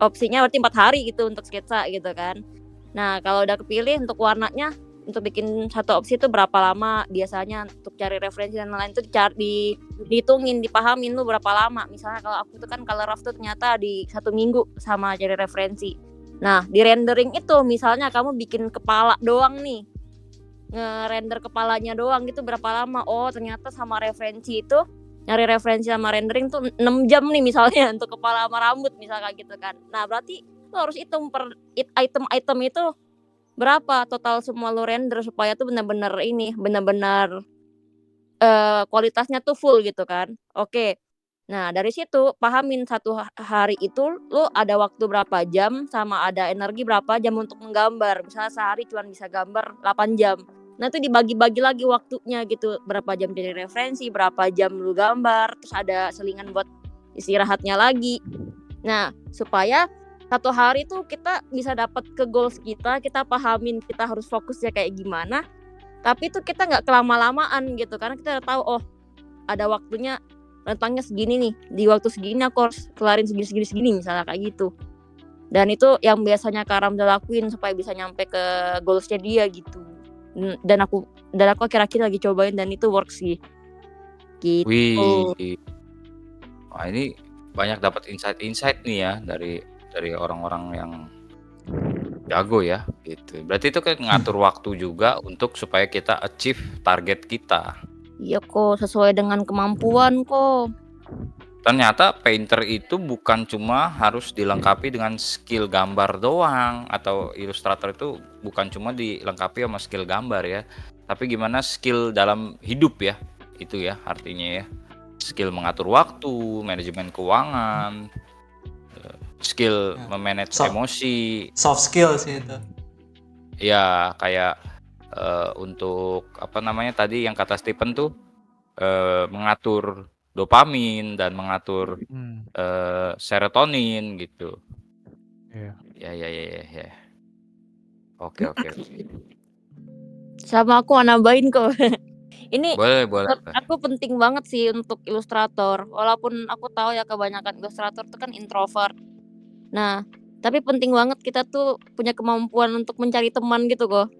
opsinya berarti 4 hari gitu untuk sketsa gitu kan. Nah, kalau udah kepilih untuk warnanya, untuk bikin satu opsi itu berapa lama biasanya untuk cari referensi dan lain-lain itu dihitungin, dipahamin lu berapa lama. Misalnya kalau aku tuh kan color rough tuh ternyata di 1 minggu sama cari referensi. Nah, di rendering itu misalnya kamu bikin kepala doang nih. Ngerender kepalanya doang gitu berapa lama? Oh, ternyata sama referensi itu nyari referensi sama rendering tuh 6 jam nih misalnya untuk kepala sama rambut misalnya gitu kan. Nah, berarti lu harus hitung per item-item itu berapa total semua lu render supaya tuh benar-benar kualitasnya tuh full gitu kan. Oke. Nah, dari situ pahamin satu hari itu lu ada waktu berapa jam sama ada energi berapa jam untuk menggambar. Misalnya sehari cuma bisa gambar 8 jam. Nah, itu dibagi-bagi lagi waktunya gitu. Berapa jam dari referensi, berapa jam lu gambar, terus ada selingan buat istirahatnya lagi. Nah, supaya satu hari tuh kita bisa dapat ke goals kita pahamin kita harus fokusnya kayak gimana. Tapi tuh kita nggak kelama-lamaan gitu karena kita udah tahu oh ada waktunya rentangnya segini nih, di waktu segini aku harus kelarin segini misalnya kayak gitu. Dan itu yang biasanya Kak Ramza lakuin supaya bisa nyampe ke goals-nya dia gitu. Dan aku akhir-akhir lagi cobain dan itu works sih. Gitu. Wih. Wah, ini banyak dapat insight-insight nih ya dari orang-orang yang jago ya gitu. Berarti itu kan ngatur waktu juga untuk supaya kita achieve target kita. Iya kok, sesuai dengan kemampuan kok. Ternyata painter itu bukan cuma harus dilengkapi dengan skill gambar doang, atau ilustrator itu bukan cuma dilengkapi sama skill gambar ya, tapi gimana skill dalam hidup ya, itu ya artinya ya. Skill mengatur waktu, manajemen keuangan, skill Ya. memanage So- emosi, Soft skill sih itu. ya kayak untuk apa namanya tadi yang kata Stephen tuh mengatur dopamin dan mengatur serotonin gitu. Iya. Ya. Oke. Sama aku nambahin kok. Ini Boleh. menurut aku penting banget sih untuk ilustrator. Walaupun aku tahu ya kebanyakan ilustrator tuh kan introvert. Nah, tapi penting banget kita tuh punya kemampuan untuk mencari teman gitu kok.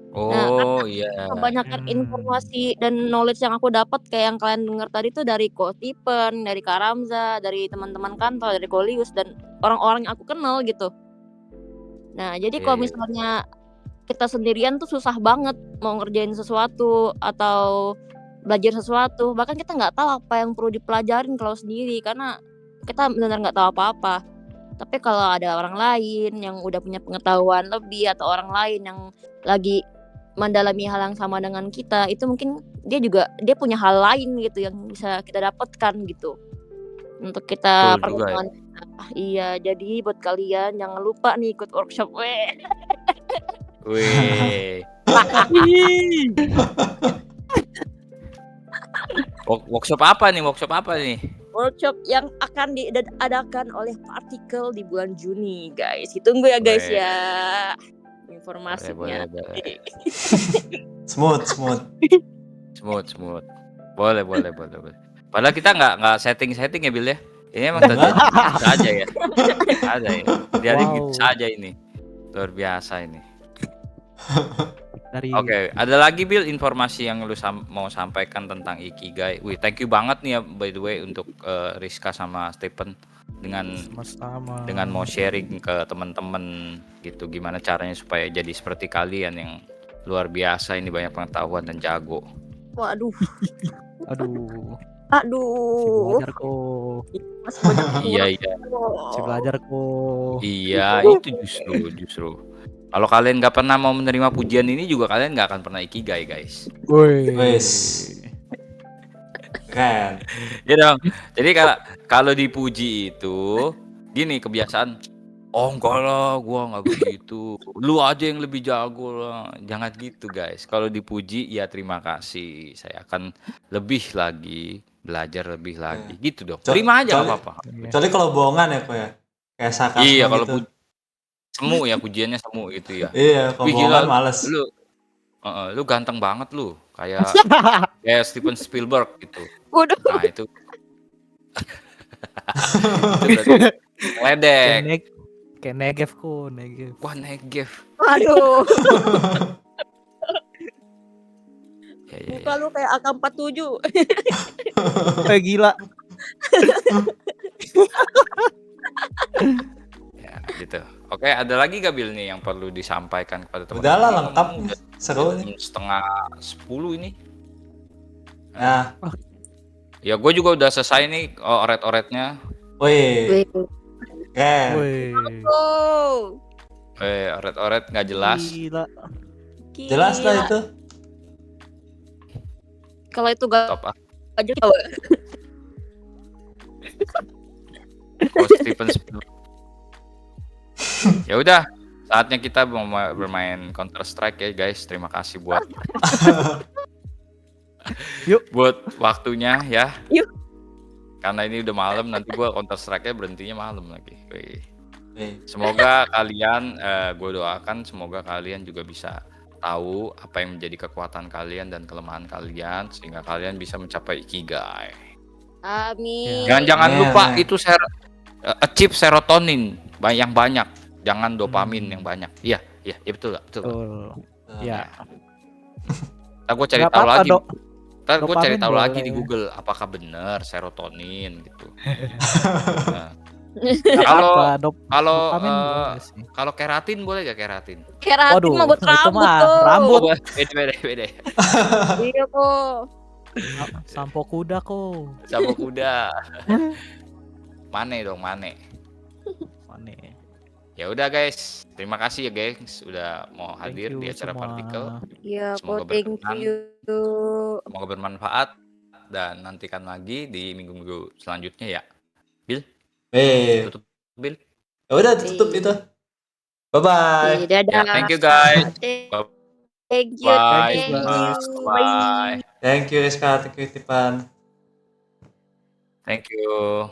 Nah, karena Oh iya. kebanyakan informasi dan knowledge yang aku dapat kayak yang kalian dengar tadi tuh dari Ko Stephen, dari Kak Ramza, dari teman-teman kantor, dari Kolius dan orang-orang yang aku kenal gitu. Nah, jadi kalau Iya. misalnya kita sendirian tuh susah banget mau ngerjain sesuatu atau belajar sesuatu. Bahkan kita nggak tahu apa yang perlu dipelajarin kalau sendiri karena kita benar-benar nggak tahu apa-apa. Tapi kalau ada orang lain yang udah punya pengetahuan lebih atau orang lain yang lagi mendalami hal yang sama dengan kita, itu mungkin dia punya hal lain gitu yang bisa kita dapatkan gitu untuk kita Betul juga ya. perkembangan. Iya, jadi buat kalian jangan lupa nih ikut workshop Wih. Workshop apa nih? workshop yang akan diadakan oleh Partikel di bulan Juni, guys. Ditunggu ya, guys Weh. ya. Informasinya. Boleh. Smooth. Smooth. Boleh. Padahal kita nggak setting ya Bill ya. Ini emang tadi saja ya. Ada ya. Jadi Wow. gitu saja ini. Luar biasa ini. Dari Oke, ada lagi Bill informasi yang lu mau sampaikan tentang Ikigai. Wih, thank you banget nih ya by the way untuk Rizka sama Stephen Sama-sama. dengan mau sharing ke teman-teman gitu, gimana caranya supaya jadi seperti kalian yang luar biasa ini, banyak pengetahuan dan jago. Waduh, Aduh, si aduh. belajar kok. Masih banyak Iya, kurang. iya. Si belajar kok. Iya, itu justru. Kalau kalian nggak pernah mau menerima pujian ini juga, kalian nggak akan pernah ikigai, guys. Woi. Wes. Keren. Ya dong. Jadi kalau dipuji itu gini kebiasaan. Oh enggak lah, gua nggak begitu. Lu aja yang lebih jago lah. Jangan gitu, guys. Kalau dipuji ya terima kasih. Saya akan lebih lagi, belajar lebih lagi. Gitu dong. Terima aja nggak apa-apa. Kecuali kalau bohongan ya kok ya. Kayak sarkasme Iya, kalau gitu. semu ya, pujiannya semu gitu ya. Iya, kalau Wih bohongan gila, males. lu ganteng banget lu, kayak Steven Spielberg gitu. Waduh. Nah itu berarti ledek. Kayak Negev kok, Negev. Wah, Negev. Waduh. Ya. Muka lu kayak AK-47. Gila. Ya gitu. Oke, ada lagi gak Bil nih yang perlu disampaikan kepada teman-teman? Udahlah, Ini lengkap. ngomong udah Seru nih. setengah 10 ini. Nah, Ya gue juga udah selesai nih oret-oretnya. wih, keren. Woi. Oh. Oret-oret nggak jelas. Gila. Jelas lah itu. Kalau itu gak Top ah. jelas. Oh, Steven Spielberg. Ya udah, saatnya kita mau bermain Counter Strike ya guys. Terima kasih buat Yuk. buat waktunya ya. Yuk. Karena ini udah malam, nanti gua Counter Strike-nya berhentinya malam lagi. Wih. Wih. Semoga kalian, gue doakan semoga kalian juga bisa tahu apa yang menjadi kekuatan kalian dan kelemahan kalian sehingga kalian bisa mencapai ikigai. Amin. Jangan Amin. lupa itu achieve serotonin yang banyak, jangan dopamin yang banyak. Iya betul. Betul. Ya. Ntar gue cari Nggak tahu apa-apa, lagi. Dok. Ntar gue cari Dopamin tahu lagi di boleh. Google apakah benar serotonin gitu. Nah, Nggak Kalau apa-apa, kalau dopamin boleh sih. kalau keratin boleh gak keratin? Keratin Waduh, mah buat itu rambut mah tuh. rambut. Beda. Iya kok. Sampo kuda kok. Sama kuda. Mane dong, mane. Mana? Ya udah guys, terima kasih ya guys udah mau hadir di acara semua. partikel. Iya Semoga kok, thank berkenan. you. Semoga bermanfaat dan nantikan lagi di minggu-minggu selanjutnya ya. Bil, Wih. tutup Bil. Ya udah tutup itu. Bye bye. Dadah. Ya, thank you guys. Thank you. Bye. Thank you, Thank guys. you. Bye. Thank you Rizka, thank you Tipan. Thank you.